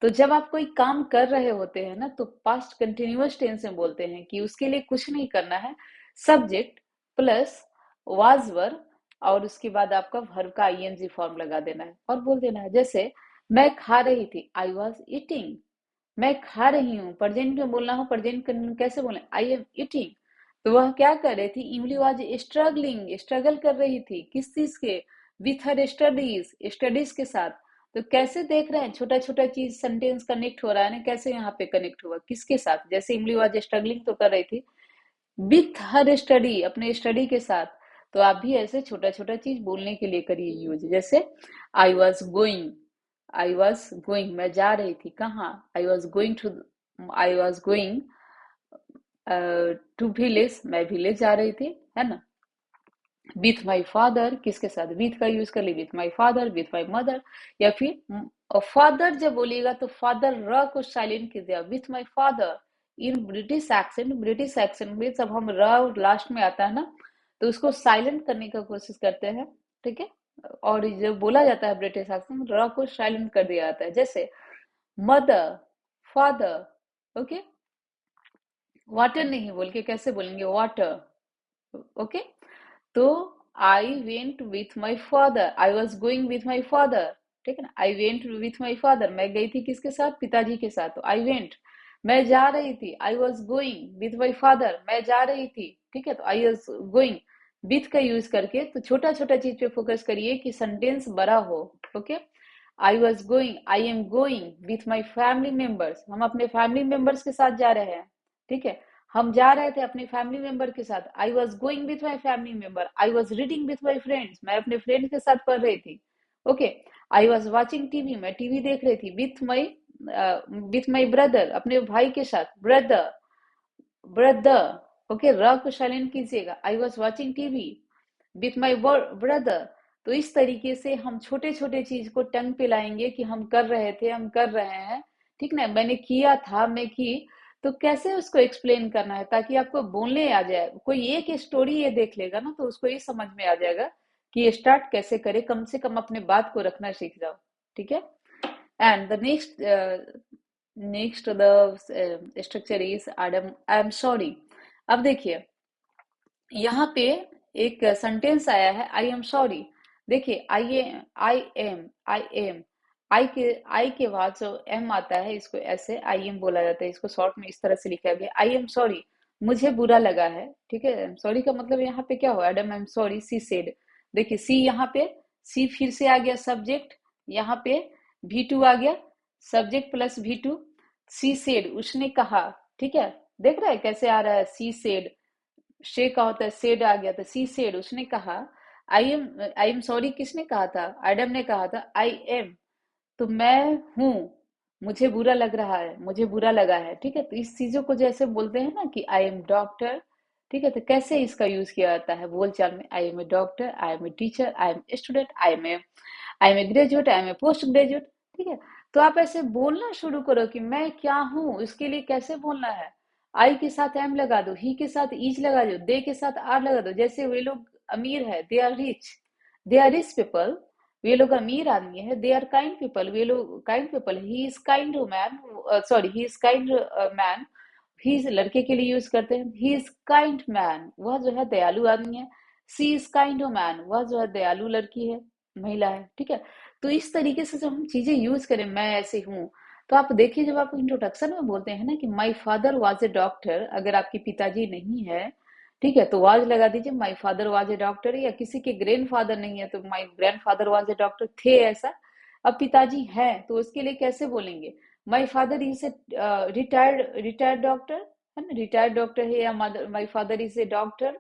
तो जब आप कोई काम कर रहे होते हैं ना, तो पास्ट कंटिन्यूअस टेंस में बोलते हैं कि उसके लिए कुछ नहीं करना है, सब्जेक्ट प्लस वाज वर, और उसके बाद आपका वर्ब का आईएनजी फॉर्म लगा देना है और बोल देना है। जैसे मैं खा रही थी, आई वॉज ईटिंग, मैं खा रही हूँ। प्रेजेंट में बोलना हो, प्रेजेंट कैसे बोले, आई एम ईटिंग। तो वह क्या कर रही थी, इमली वाज स्ट्रगलिंग, स्ट्रगल कर रही थी, किस चीज के, विथ हर स्टडीज, स्टडीज के साथ। तो कैसे देख रहे हैं, छोटा छोटा चीज सेंटेंस कनेक्ट हो रहा है ना, कैसे यहाँ पे कनेक्ट हुआ, किसके साथ। जैसे इमली वाज स्ट्रगलिंग तो कर रही थी विथ हर स्टडी, अपने स्टडी के साथ। तो आप भी ऐसे छोटा छोटा चीज बोलने के लिए करिए यूज। जैसे आई वॉज गोइंग, मैं जा रही थी कहाँ, I was going to village, मैं विलेज जा रही थी, है ना। विथ माई फादर, किसके साथ, विथ का यूज कर ली, with my father, with my mother. या फिर फादर जब बोलिएगा तो फादर र को साइलेंट कर दिया, with my father. In British accent में जब हम र लास्ट में आता है ना, तो उसको साइलेंट करने का कोशिश करते हैं, ठीक है। और जब बोला जाता है ब्रिटिश एक्सेंट, र को साइलेंट कर दिया जाता है। जैसे मदर, फादर। ओके, वाटर नहीं बोल के कैसे बोलेंगे, वाटर। ओके, तो I went with my father, I was going with my father, ठीक है ना। I went with my father, मैं गई थी किसके साथ, पिताजी के साथ। तो आई वेंट, मैं जा रही थी, आई was going with my father, मैं जा रही थी, ठीक है। तो आई वॉज गोइंग विथ का यूज करके, तो छोटा छोटा चीज पे फोकस करिए कि सेंटेंस बड़ा हो। Okay, I was going, I am going with my family members, हम अपने फैमिली मेंबर्स के साथ जा रहे हैं, ठीक है। हम जा रहे थे अपने फैमिली मेंबर के साथ, आई was going with my family member. I was reading with my friends, मैं अपने फ्रेंड्स के साथ पढ़ रही थी। Okay, I was watching TV, मैं टीवी देख रही थी, विथ माई ब्रदर, अपने भाई के साथ, ब्रदर। ओके, र को साइलेंट कीजिएगा। I was watching TV with my brother. तो इस तरीके से हम छोटे छोटे चीज को टंग पे लाएंगे कि हम कर रहे थे, हम कर रहे हैं, ठीक ना, मैंने किया था, मैं की। तो कैसे उसको एक्सप्लेन करना है ताकि आपको बोलने आ जाए। कोई एक स्टोरी ये देख लेगा ना तो उसको ये समझ में आ जाएगा कि ये स्टार्ट कैसे करे, कम से कम अपने बात को रखना सीख जाओ, ठीक है। And the next the structure is I am sorry. अब देखिए यहाँ पे एक सेंटेंस आया है आई एम सॉरी। देखिए आई के बाद जो एम आता है इसको ऐसे आई एम बोला जाता है, इसको शॉर्ट में इस तरह से लिखा गया आई एम सॉरी, मुझे बुरा लगा है, ठीक है। सॉरी का मतलब यहाँ पे क्या हुआ, Adam I am sorry she said. देखिए सी यहाँ पे, सी फिर से आ गया सब्जेक्ट, यहाँ पे V2 आ गया, सब्जेक्ट प्लस V2, सी सेड उसने कहा, ठीक है। देख रहा है कैसे आ रहा है, सी सेड, शे का होता है सेड आ गया था, सी सेड उसने कहा। आई एम सॉरी किसने कहा था, एडम ने कहा था आई एम, तो मैं हूँ, मुझे बुरा लग रहा है, मुझे बुरा लगा है, ठीक है। तो इस चीजों को जैसे बोलते हैं ना कि आई एम डॉक्टर, ठीक है, तो कैसे इसका यूज किया जाता है बोलचाल में, I am a doctor, I am a teacher, I am student, I am a graduate, I am a post graduate, ठीक है। तो आप ऐसे बोलना शुरू करो कि मैं क्या हूं, इसके लिए कैसे बोलना है। आई के साथ एम लगा दो, ही के साथ इज लगा दो, दे के साथ आर लगा दो। जैसे वे लोग अमीर है, they are rich, they are rich people, वे लोग अमीर आदमी है, दे आर काइंड पीपल, वे लोग kind people, he is kind man, sorry he is kind man, he is लड़के के लिए यूज करते हैं, ही इज काइंड मैन, वह जो है दयालु आदमी है, सी इज काइंड मैन, वह जो है दयालु लड़की है, महिला है, ठीक है। तो इस तरीके से जब हम चीजें यूज करें, मैं ऐसे हूँ, तो आप देखिए जब आप इंट्रोडक्शन में बोलते हैं ना कि my father was a doctor, अगर आपके पिताजी नहीं है, ठीक है, तो वाज लगा दीजिए, my father was a doctor, या किसी के ग्रैंड फादर नहीं है तो my grand father was a doctor, थे ऐसा। अब पिताजी हैं तो उसके लिए कैसे बोलेंगे, my father is a retired doctor, है ना, रिटायर्ड डॉक्टर है, या my father is a doctor,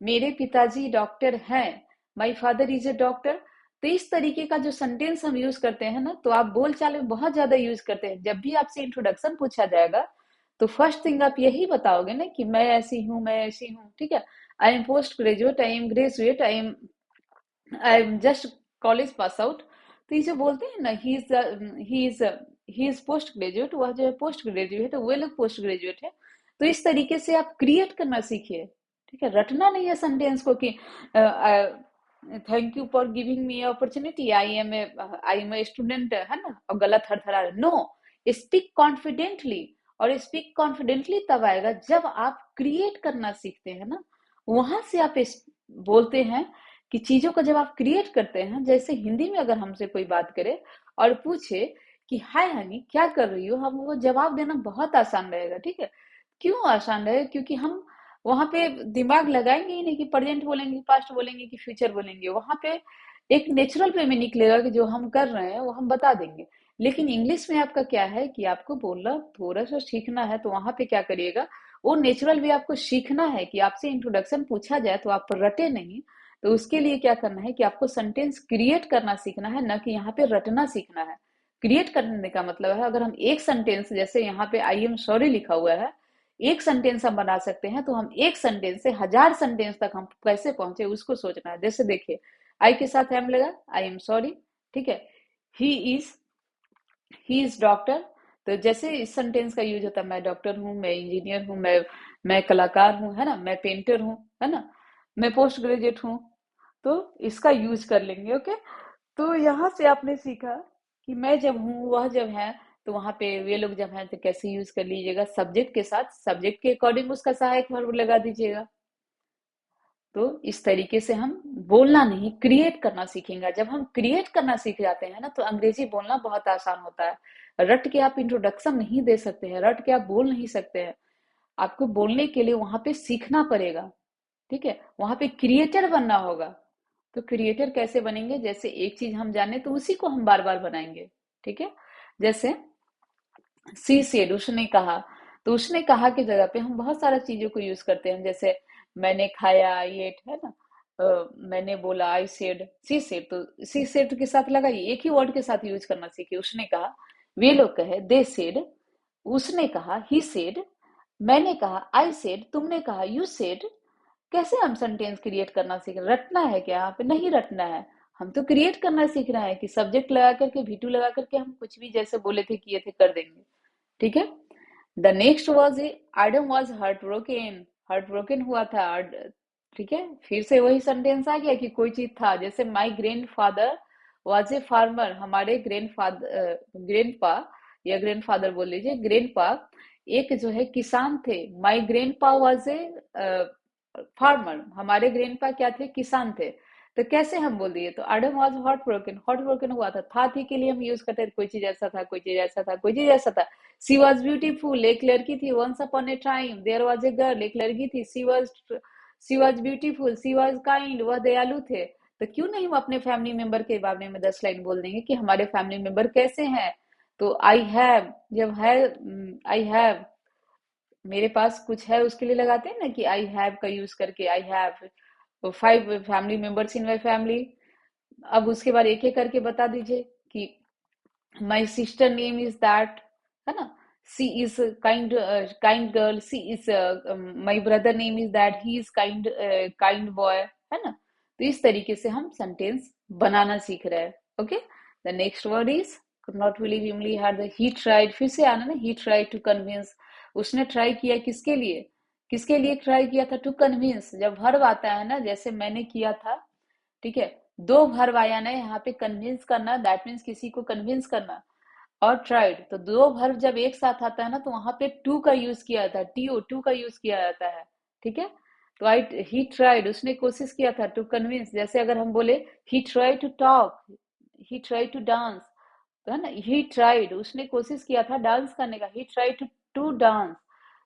मेरे पिताजी डॉक्टर हैं, my father is a doctor. तो इस तरीके का जो सेंटेंस हम यूज करते हैं ना, तो आप बोलचाल में बहुत ज्यादा यूज करते हैं। जब भी आपसे इंट्रोडक्शन पूछा जाएगा तो फर्स्ट थिंग आप यही बताओगे ना कि मैं ऐसी हूँ, मैं ऐसी हूँ, ठीक है। I am post graduate, I M graduate, I am just college pass out. तो ये जो बोलते हैं ना he is he is post graduate, वह जो है पोस्ट ग्रेजुएट है, वे लोग पोस्ट ग्रेजुएट है। तो इस तरीके से आप क्रिएट करना सीखिए, ठीक है। रटना नहीं है सेंटेंस को कि thank you for giving me opportunity, I am a student, है ना, और गलत हर थरा नो, स्पीक कॉन्फिडेंटली। और स्पीक कॉन्फिडेंटली तब आएगा जब आप क्रिएट करना सीखते हैं ना, वहां से आप बोलते हैं कि चीजों को जब आप क्रिएट करते हैं, जैसे हिंदी में अगर हमसे कोई बात करे और पूछे कि हाय हनी क्या कर रही हो, हमको जवाब देना बहुत आसान रहेगा, ठीक है। क्यों आसान रहेगा, क्योंकि हम वहां पे दिमाग लगाएंगे ही नहीं कि प्रेजेंट बोलेंगे, पास्ट बोलेंगे कि फ्यूचर बोलेंगे। वहां पे एक नेचुरल वे में निकलेगा कि जो हम कर रहे हैं वो हम बता देंगे। लेकिन इंग्लिश में आपका क्या है कि आपको बोलना थोड़ा सा सीखना है, तो वहां पे क्या करिएगा, वो नेचुरल वे आपको सीखना है कि आपसे इंट्रोडक्शन पूछा जाए तो आप रटे नहीं। तो उसके लिए क्या करना है कि आपको सेंटेंस क्रिएट करना सीखना है, न कि यहाँ पे रटना सीखना है। क्रिएट करने का मतलब है, अगर हम एक सेंटेंस, जैसे यहाँ पे आई एम सॉरी लिखा हुआ है, एक सेंटेंस हम बना सकते हैं, तो हम एक सेंटेंस से 1000 सेंटेंस तक हम कैसे पहुंचे उसको सोचना है। जैसे देखिए आई के साथ एम लगा, आई एम सॉरी, ठीक है। He is he is doctor, तो जैसे इस सेंटेंस का यूज होता है, मैं डॉक्टर हूँ, मैं इंजीनियर हूँ, मैं कलाकार हूँ, है ना, मैं पेंटर हूँ, है ना, मैं पोस्ट ग्रेजुएट हूँ, तो इसका यूज कर लेंगे, ओके। तो यहाँ से आपने सीखा कि मैं जब हूँ, वह जब है, तो वहां पे वे लोग जब हैं तो कैसे यूज कर लीजिएगा, सब्जेक्ट के साथ, सब्जेक्ट के अकॉर्डिंग उसका सहायक वर्ब लगा दीजिएगा। तो इस तरीके से हम बोलना नहीं, क्रिएट करना सीखेंगे। जब हम क्रिएट करना सीख जाते हैं ना, तो अंग्रेजी बोलना बहुत आसान होता है। रट के आप इंट्रोडक्शन नहीं दे सकते हैं, रट के आप बोल नहीं सकते हैं। आपको बोलने के लिए वहां पे सीखना पड़ेगा, ठीक है, वहां पे क्रिएटर बनना होगा। तो क्रिएटर कैसे बनेंगे, जैसे एक चीज हम जाने तो उसी को हम बार बार बनाएंगे, ठीक है। जैसे सी सेड उसने कहा, तो उसने कहा की जगह पे हम बहुत सारा चीजों को यूज करते हैं, जैसे मैंने खाया, ये है ना, मैंने बोला, आई सेड, सी सेड, तो सी सेड के साथ लगाइए, एक ही वर्ड के साथ यूज करना सीखिए। उसने कहा, वे लोग कहे, दे सेड, उसने कहा, ही सेड, मैंने कहा, आई सेड, तुमने कहा, यू सेड। कैसे हम सेंटेंस क्रिएट करना सीख रहे हैं? रटना है क्या यहाँ पे? नहीं रटना है, हम तो क्रिएट करना सीख रहे हैं कि सब्जेक्ट लगा करके वी2 लगा करके हम कुछ भी जैसे बोले थे किए थे कर देंगे। ठीक है। The next was a Adam was heart broken हुआ था। ठीक है, फिर से वही सेंटेंस आ गया कि कोई चीज था, जैसे my grand father was a farmer, हमारे ग्रैंड पा या ग्रैंड फादर बोल लीजिए, ग्रैंड पा एक जो है किसान थे। माई ग्रैंड पा वॉज ए फार्मर, हमारे ग्रैंड पा क्या थे? किसान थे। तो कैसे हम बोल दिए? तो एडम वॉज हार्ट ब्रोकन हुआ था थी के लिए हम यूज करते थे, कोई चीज ऐसा था, कोई चीज ऐसा था, कोई चीज ऐसा था। सी वॉज ब्यूटीफुल, एक लड़की थी। Once upon a time there was a girl, एक लड़की थी। She was beautiful, she was kind, वह दयालु थे। तो क्यों नहीं हम अपने फैमिली मेंबर के बारे में 10 लाइन बोल देंगे कि हमारे फैमिली मेंबर कैसे हैं? तो आई हैव, जब है आई हैव, मेरे पास कुछ है उसके लिए लगाते हैं ना कि आई हैव का यूज करके। I have 5 family members in my family. अब उसके बाद एक एक करके बता दीजिए कि my sister name is that, है ना, she is kind girl, she is my brother name is that, he is kind boy, है ना। तो इस तरीके से हम सेंटेंस बनाना सीख रहे हैं। Okay, the next word is could not believe Emily had the he tried, फिर से आना ना, he tried to convince, उसने ट्राई किया किसके लिए? किसके लिए ट्राई किया था? To convince. जब वर्ब आता है ना, जैसे मैंने किया था, ठीक है, दो वर्ब आया ना यहाँ पे, कन्विंस करना, दैट मीन्स किसी को कन्विंस करना, और ट्राइड, तो दो वर्ब जब एक साथ आता है ना तो वहां पे टू का यूज किया जाता है, टू का यूज किया जाता है। ठीक है, तो आई ही ट्राइड, उसने कोशिश किया था, टू कन्विंस। जैसे अगर हम बोले he tried to talk, he tried to dance, तो है ना, ही ट्राइड, उसने कोशिश किया था डांस करने का, ही ट्राइड टू डांस।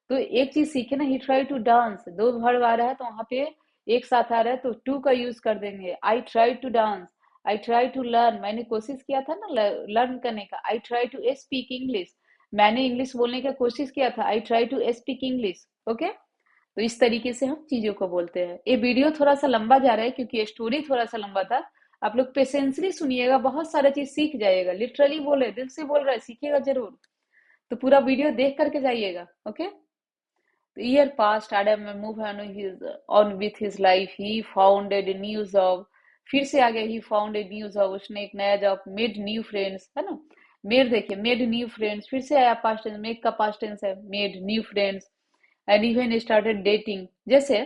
तो एक चीज सीखे ना, ही ट्राई टू डांस, दो वर्ब आ रहा है तो वहां पे एक साथ आ रहा है तो टू का यूज कर देंगे। I try to dance, I try to learn, मैंने कोशिश किया था ना लर्न करने का। I try to speak English, मैंने इंग्लिश बोलने का कोशिश किया था। I try to speak English. Okay, तो इस तरीके से हम चीजों को बोलते हैं। ये वीडियो थोड़ा सा लंबा जा रहा है क्योंकि स्टोरी थोड़ा सा लंबा था। आप लोग पेशेंसली सुनिएगा, बहुत सारा चीज सीख जाएगा। लिटरली बोले, दिल से बोल रहा है, सीखिएगा जरूर। तो पूरा वीडियो देख करके जाइएगा। Okay, the year passed, Adam moved on with his life. He founded a new job. फिर से आ गया, he found a new job. उसने एक नया जॉब, made new friends, है ना। made देखिए, made new friends, फिर से आया past tense, make का past tense है, made new friends, and even started dating। जैसे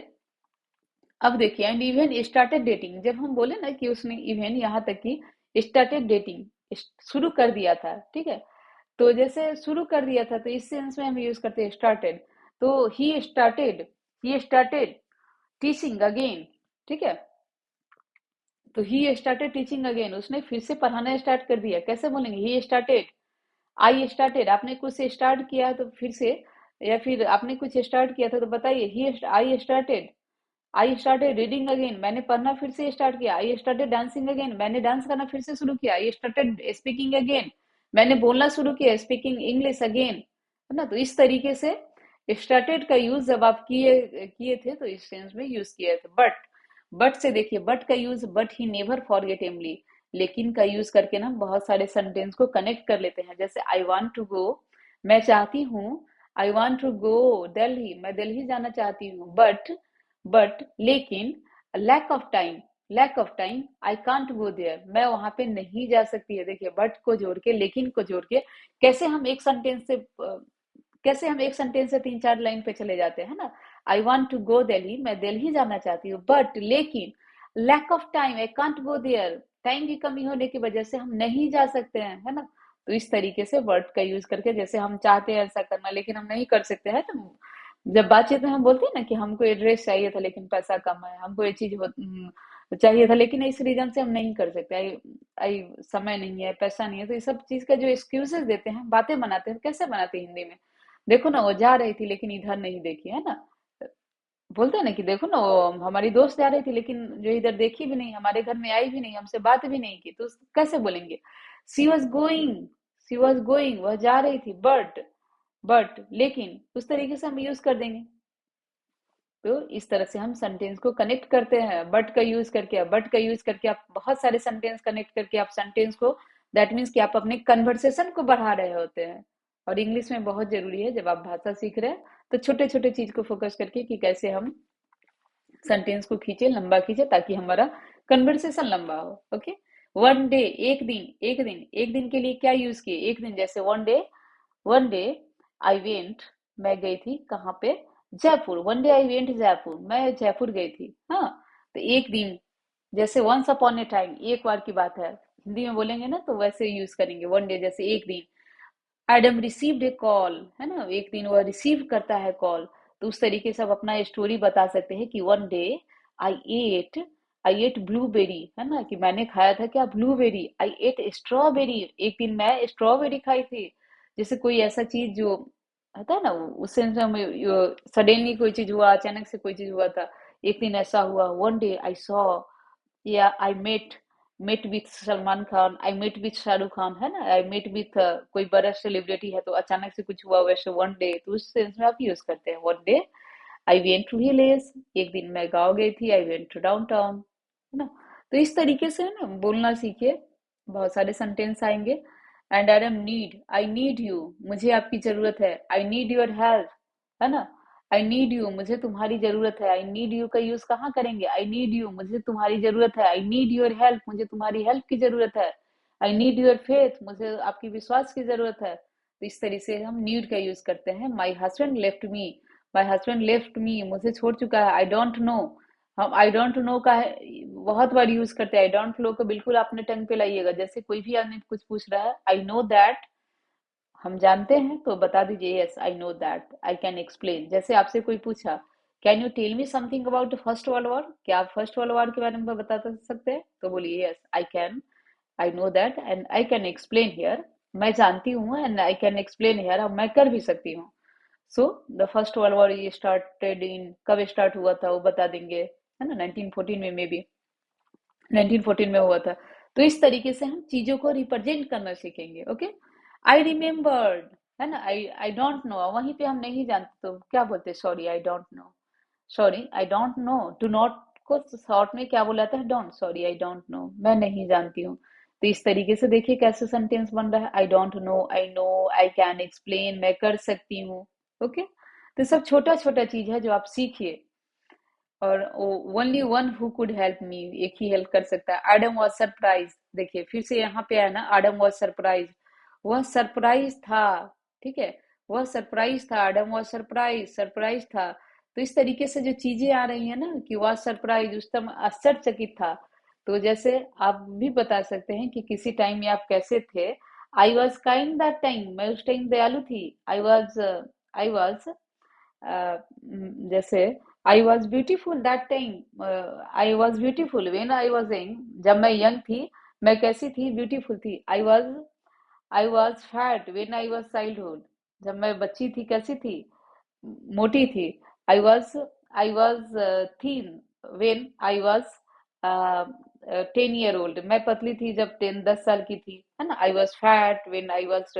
अब देखिए, एंड इवन स्टार्टेड डेटिंग, जब हम बोले ना कि उसने इवन यहाँ तक कि स्टार्टेड डेटिंग शुरू कर दिया था, ठीक है, तो जैसे शुरू कर दिया था तो इस सेंस में हम यूज करते हैं स्टार्टेड। तो ही स्टार्टेड टीचिंग अगेन, ठीक है, तो ही स्टार्टेड टीचिंग अगेन, उसने फिर से पढ़ाना स्टार्ट कर दिया। कैसे बोलेंगे? ही स्टार्टेड, आई स्टार्टेड, आपने कुछ स्टार्ट किया तो फिर से, या फिर आपने कुछ स्टार्ट किया था तो बताइए, ही आई स्टार्टेड रीडिंग अगेन, मैंने पढ़ना फिर से स्टार्ट किया। आई स्टार्टेड डांसिंग अगेन, मैंने डांस करना फिर से शुरू किया। आई स्टार्टेड स्पीकिंग अगेन, मैंने बोलना शुरू किया, स्पीकिंग इंग्लिश अगेन, है ना। तो इस तरीके से स्टार्टेड का यूज जब आप किए किए थे तो इस सेंस में यूज किए थे। बट से देखिए, बट का use, but he never forget Emily, लेकिन का यूज करके ना बहुत सारे सेंटेंस को कनेक्ट कर लेते हैं। जैसे आई वांट टू गो, मैं चाहती हूँ, I want to go Delhi, मैं दिल्ली जाना चाहती हूँ, बट लेकिन, lack of time I can't go there, मैं वहां पे नहीं जा सकती है। देखिए, बट को जोड़ के, लेकिन को जोड़ के, कैसे हम एक सेंटेंस से कैसे हम एक सेंटेंस से 3-4 लाइन पे चले जाते हैं ना। I want to go Delhi, मैं दिल्ली जाना चाहती हूँ, बट लेकिन, lack of time I can't go there, time की कमी होने की वजह से हम नहीं जा सकते हैं, है ना। तो इस तरीके से वर्ड का यूज करके, जैसे हम चाहते हैं ऐसा करना लेकिन हम नहीं कर सकते हैं, तो जब बातचीत में हम बोलते हैं ना कि हमको ये ड्रेस चाहिए था लेकिन पैसा कम है, हमको ये चीज चाहिए था लेकिन इस रीजन से हम नहीं कर सकते, आई आई समय नहीं है, पैसा नहीं है, तो ये सब चीज का जो एक्सक्यूजेस देते हैं, बातें बनाते हैं, कैसे बनाते हैं हिंदी में? देखो ना, वो जा रही थी लेकिन इधर नहीं देखी, है ना। बोलते हैं ना कि देखो ना, वो हमारी दोस्त जा रही थी लेकिन जो इधर देखी भी नहीं, हमारे घर में आई भी नहीं, हमसे बात भी नहीं की, तो कैसे बोलेंगे? She was going, she was going, वह जा रही थी, बट लेकिन, उस तरीके से हम यूज कर देंगे। तो इस तरह से हम सेंटेंस को कनेक्ट करते हैं बट का यूज करके आप बहुत सारे सेंटेंस कनेक्ट करके आप सेंटेंस को, दैट मीन्स कि आप अपने कन्वर्सेशन को बढ़ा रहे होते हैं। और इंग्लिश में बहुत जरूरी है जब आप भाषा सीख रहे हैं तो छोटे छोटे चीज को फोकस करके कि कैसे हम सेंटेंस को खींचे, लंबा खींचे ताकि हमारा कन्वर्सेशन लंबा हो। ओके, वन डे, एक दिन, एक दिन, एक दिन के लिए क्या यूज किए, एक दिन, जैसे वन डे आई वेंट, मैं गई थी कहाँ पे, Jaipur, one day I went Jaipur, मैं जयपुर गई थी। हाँ, तो एक दिन, जैसे वंस अपॉन ए टाइम, एक बार की बात है, हिंदी में बोलेंगे ना तो वैसे यूज करेंगे, वन डे जैसे एक दिन। एडम रिसीव्ड ए कॉल, है ना, एक दिन वह रिसीव करता है कॉल। तो उस तरीके से आप अपना स्टोरी बता सकते हैं कि one day I ate I ate blueberry, है ना, कि मैंने खाया था क्या, ब्लूबेरी। आई एट स्ट्रॉबेरी, एक दिन मैं स्ट्रॉबेरी खाई थी। जैसे कोई ऐसा चीज जो होता है ना, उस सेंस में सडनली कोई चीज हुआ, अचानक से कोई चीज हुआ था, एक दिन ऐसा हुआ, वन डे आई सॉ, या I met met with Salman Khan, I met with Shahrukh Khan, है ना, आई मेट विथ कोई बड़ा सेलिब्रिटी है तो अचानक से कुछ हुआ, वैसे वन डे, तो उस सेंस में आप यूज करते हैं one day. I went to village, एक दिन मैं गाँव गई थी, I went to downtown, है ना। तो इस तरीके से है ना बोलना सीखिए, बहुत सारे सेंटेंस आएंगे। And Adam need, I need you, मुझे आपकी जरूरत है, आई नीड योर हेल्प, है ना, आई नीड यू, मुझे तुम्हारी जरूरत है, आई नीड यू का यूज कहाँ करेंगे, आई नीड यू, मुझे तुम्हारी जरूरत है, आई नीड योर हेल्प, मुझे तुम्हारी हेल्प की जरूरत है, आई नीड योर फेथ, मुझे आपकी विश्वास की जरूरत है। तो इस तरीके से हम नीड का यूज करते हैं। My husband left me, my husband left me, मुझे छोड़ चुका है, आई डोंट नो, हम आई डोंट नो का है बहुत बार यूज करते हैं। आई डोंट नो को बिल्कुल अपने टंग पे लाइएगा, जैसे कोई भी आदमी कुछ पूछ रहा है, आई नो दैट, हम जानते हैं तो बता दीजिए, yes I know that, I can explain. जैसे आपसे कोई पूछा, can you tell me something about first world war, क्या आप फर्स्ट वर्ल्ड वॉर के बारे में बता सकते हैं, तो बोलिए yes I can, I know that and I can explain here, मैं जानती हूँ and I can explain here, मैं कर भी सकती हूँ। So the first world war ये स्टार्टेड इन, कब स्टार्ट हुआ था वो बता देंगे, है ना, 1914 में, मे बी 1914 में हुआ था। तो इस तरीके से हम चीजों को रिप्रेजेंट करना सीखेंगे। ओके, आई रिमेम्बर्ड, है ना, आई डोंट नो, वहीं पे हम नहीं जानते तो क्या बोलते, sorry I don't no, sorry I don't no, do not को शॉर्ट में क्या बोला था, don't, sorry I don't no, मैं नहीं जानती हूँ। तो इस तरीके से देखिए कैसे सेंटेंस बन रहा है, आई don't no, I can explain, मैं कर सकती हूँ। ओके, तो सब छोटा छोटा चीज है जो आप सीखिए। और only one who could help me, एक ही हेल्प कर सकता है। एडम वॉज सरप्राइज, देखिए फिर से यहाँ पे है ना, एडम वॉज सरप्राइज, वह सरप्राइज था, ठीक है, वह सरप्राइज था, एडम वॉज सरप्राइज, सरप्राइज था। तो इस तरीके से जो चीजें आ रही है ना, कि वॉज सरप्राइज, उस टाइम आश्चर्यचकित था। तो जैसे आप भी बता सकते हैं कि किसी टाइम में आप कैसे थे। I was kind that time, मैं उस टाइम दयालु थी। आई वॉज जैसे I was beautiful that time, I was beautiful when I was young, जब मैं यंग थी मैं कैसी थी, ब्यूटीफुल थी। I was fat when I was childhood, जब मैं बच्ची थी कैसी थी, मोटी थी। I was I was thin when I was 10 year old, मैं पतली थी जब 10 10 साल की थी, है ना। I was fat when I was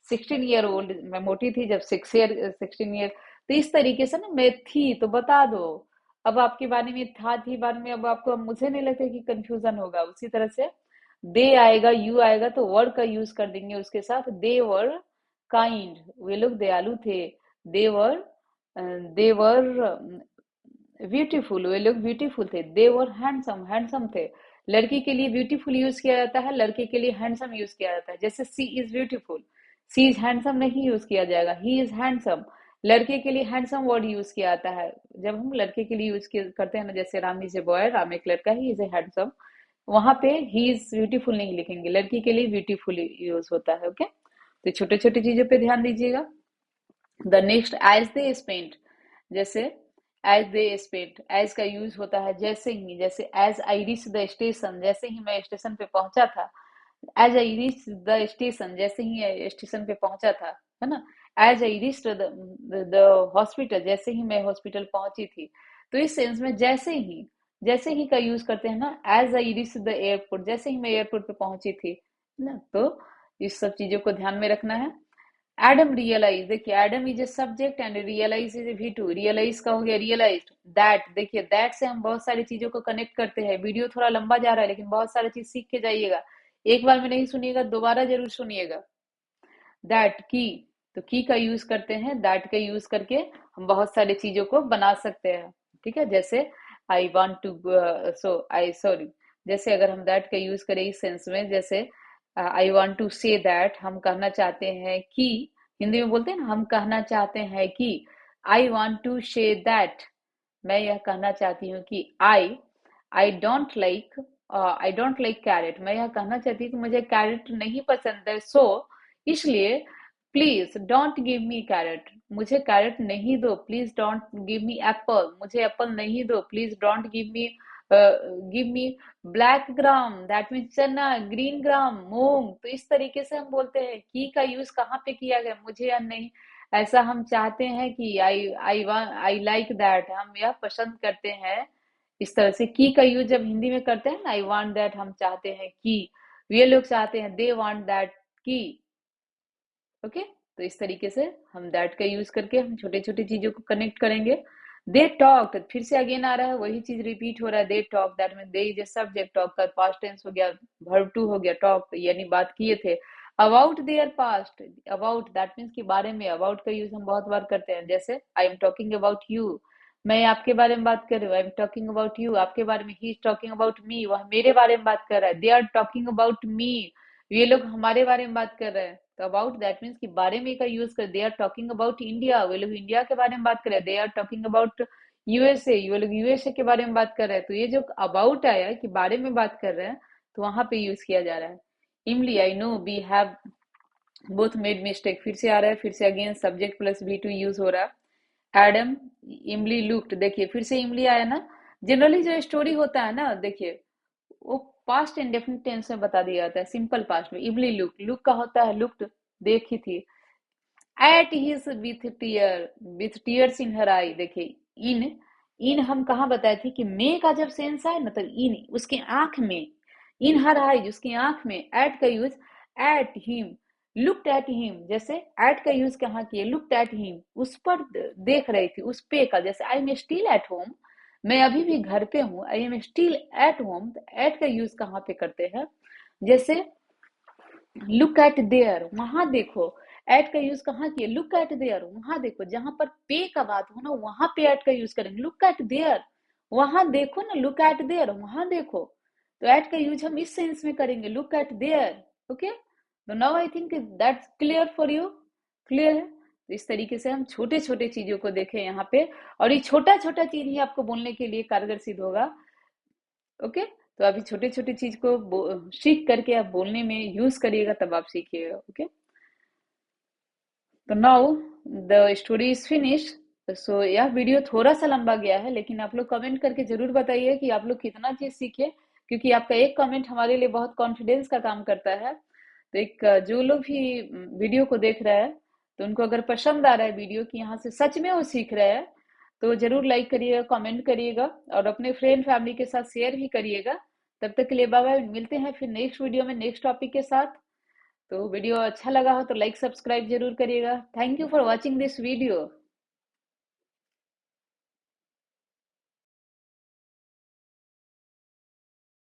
16 year old, मैं मोटी थी जब 16 year। तो इस तरीके से ना, मैं थी तो बता दो, अब आपके बारे में था थी बारे में, अब आपको, मुझे नहीं लगता कि कंफ्यूजन होगा। उसी तरह से दे आएगा, यू आएगा तो वर्ड का यूज कर देंगे उसके साथ, दे वर काइंड, वे लोग दयालु थे। देवर देवर ब्यूटीफुल, वे लोग ब्यूटीफुल थे। देवर हैंडसम, हैंडसम थे। लड़की के लिए ब्यूटीफुल यूज किया जाता है, लड़के के लिए हैंडसम यूज किया जाता है। जैसे she is beautiful, she is handsome नहीं यूज किया जाएगा, ही इज हैंडसम। लड़के के लिए हैंडसम वर्ड यूज किया जाता है, जब हम लड़के के लिए यूज करते हैं ना, जैसे Ram is a boy, Ram एक लड़का, ही इज ए हैंडसम, वहां पे ही इज ब्यूटीफुल नहीं लिखेंगे, लड़की के लिए ब्यूटीफुल यूज होता है। ओके, तो छोटे छोटे चीजों पे ध्यान दीजिएगा। The next, as they spent, जैसे एज दे स्पेंट, एज का यूज होता है जैसे ही, जैसे as I reach the station, जैसे ही मैं स्टेशन पे पहुंचा था। As I reach the station, जैसे ही स्टेशन पे पहुंचा था, है ना। As I reach the hospital, जैसे ही मैं हॉस्पिटल पहुंची थी। तो इस सेंस में जैसे ही का यूज करते हैं ना, as I reach the airport, जैसे ही मैं एयरपोर्ट पे पहुंची थी, है ना। तो इस सब चीजों को ध्यान में रखना है। एडम रियलाइज, देखिए Adam is a subject and realise is a V2, realise का हो गया रियलाइज। दैट, देखिए दैट से हम बहुत सारी चीजों को कनेक्ट करते हैं। वीडियो थोड़ा लंबा जा रहा है लेकिन बहुत सारी चीज सीख के जाइएगा, एक बार में नहीं सुनिएगा, दोबारा जरूर सुनिएगा। दैट की, तो की का यूज करते हैं, दैट का यूज करके हम बहुत सारी चीजों को बना सकते हैं, ठीक है। जैसे I want to, so I sorry, जैसे अगर हम दैट का यूज करें इस सेंस में, जैसे I want to say that, हम कहना चाहते हैं कि, हिंदी में बोलते हैं ना, हम कहना चाहते हैं कि, I want to say that, मैं यह कहना चाहती हूँ कि आई डोंट लाइक कैरेट, मैं यह कहना चाहती हूँ कि मुझे कैरेट नहीं पसंद है, सो इसलिए please don't give me carrot, मुझे कैरेट नहीं दो, please don't give me apple, मुझे एप्पल नहीं दो, please don't give me black gram, that mean chana, green gram moong. तो इस तरीके से हम बोलते हैं की का यूज कहाँ पे किया गया, मुझे या नहीं, ऐसा हम चाहते हैं कि आई लाइक दैट, हम यह पसंद करते हैं। इस तरह से की का यूज जब हिंदी में करते हैं ना, आई वांट दैट, हम चाहते हैं कि, ये लोग चाहते हैं, दे वांट दैट की। ओके, तो इस तरीके से हम दैट का यूज करके हम छोटे छोटे चीजों को कनेक्ट करेंगे। दे टॉक, फिर से अगेन आ रहा है, वही चीज रिपीट हो रहा है, they talk, that mean they is a subject, talk का पास्ट टेंस हो गया, वर्ब टू हो गया, टॉक यानी बात किए थे। About their past, about that means के बारे में, अबाउट का यूज हम बहुत बार करते हैं, जैसे I am talking about you, मैं आपके बारे में बात कर रही हूँ, I am talking about you, आपके बारे में, he is talking about me, वह मेरे बारे में बात कर रहा है, they are talking about me, ये लोग हमारे बारे में बात कर रहे हैं। तो अबाउट दैट मीन्स कि बारे में का यूज कर, they are talking about India, वे लोग इंडिया के बारे में बात कर रहे हैं, they are talking about USA, ये लोग यूएसए के बारे में बात कर रहे हैं। तो ये जो अबाउट आया कि बारे में बात कर रहे हैं, तो वहां पे यूज किया जा रहा है। इमली, I know we have both made mistake, फिर से आ रहा है, फिर से again subject plus B two use हो रहा है। एडम, इमली लुक्ड, देखिए फिर से इमली आया ना। जनरली जो स्टोरी होता है ना, देखिए वो पास्ट इंडेफिनिट टेंस में बता दिया जाता है, सिंपल पास्ट में। इमली लुक, लुक का होता है लुक्ड, देखी थी। At his with tears in her eye, देखिए इन, इन हम कहाँ बताए थे कि मे का जब सेंस आए ना, तब इन उसके आंख में, इन हर आई उसकी आंख में, एट का use at him, looked at him, जैसे एट का यूज कहाँ किए, लुक्ड एट हिम, उस पर देख रही थी, उस पे का, जैसे I am still at home, मैं अभी भी घर पे हूँ, I am still at home, at का यूज कहाँ पे करते हैं, जैसे लुक एट देयर, वहां देखो, एट का यूज कहाँ किए, लुक एट देयर, वहां देखो, जहां पर पे का बात हो ना, वहां पे एट का यूज करेंगे, लुक एट देयर, वहां देखो ना, लुक एट देयर, वहां देखो। तो एट का यूज हम इस सेंस में करेंगे, लुक एट देयर। ओके, तो now I think that's clear for you, clear है। तो इस तरीके से हम छोटे छोटे चीजों को देखें यहाँ पे, और ये छोटा छोटा चीज ही आपको बोलने के लिए कारगर सिद्ध होगा। ओके, तो अभी छोटे छोटे चीज को सीख करके आप बोलने में यूज करिएगा, तब आप सीखिएगा। ओके, तो now the story is finish. So यह वीडियो थोड़ा सा लंबा गया है, लेकिन आप लोग कमेंट करके जरूर बताइए कि आप लोग कितना चीज सीखे, क्योंकि आपका एक कमेंट हमारे लिए बहुत कॉन्फिडेंस का काम करता है। तो एक जो लोग भी वीडियो को देख रहा है, तो उनको अगर पसंद आ रहा है वीडियो कि यहाँ से सच में वो सीख रहे हैं, तो जरूर लाइक करिएगा, कमेंट करिएगा, और अपने फ्रेंड फैमिली के साथ शेयर भी करिएगा। तब तक के लिए बाय बाय, मिलते हैं फिर नेक्स्ट वीडियो में नेक्स्ट टॉपिक के साथ। तो वीडियो अच्छा लगा हो तो लाइक सब्सक्राइब जरूर करिएगा। Thank you for watching this video.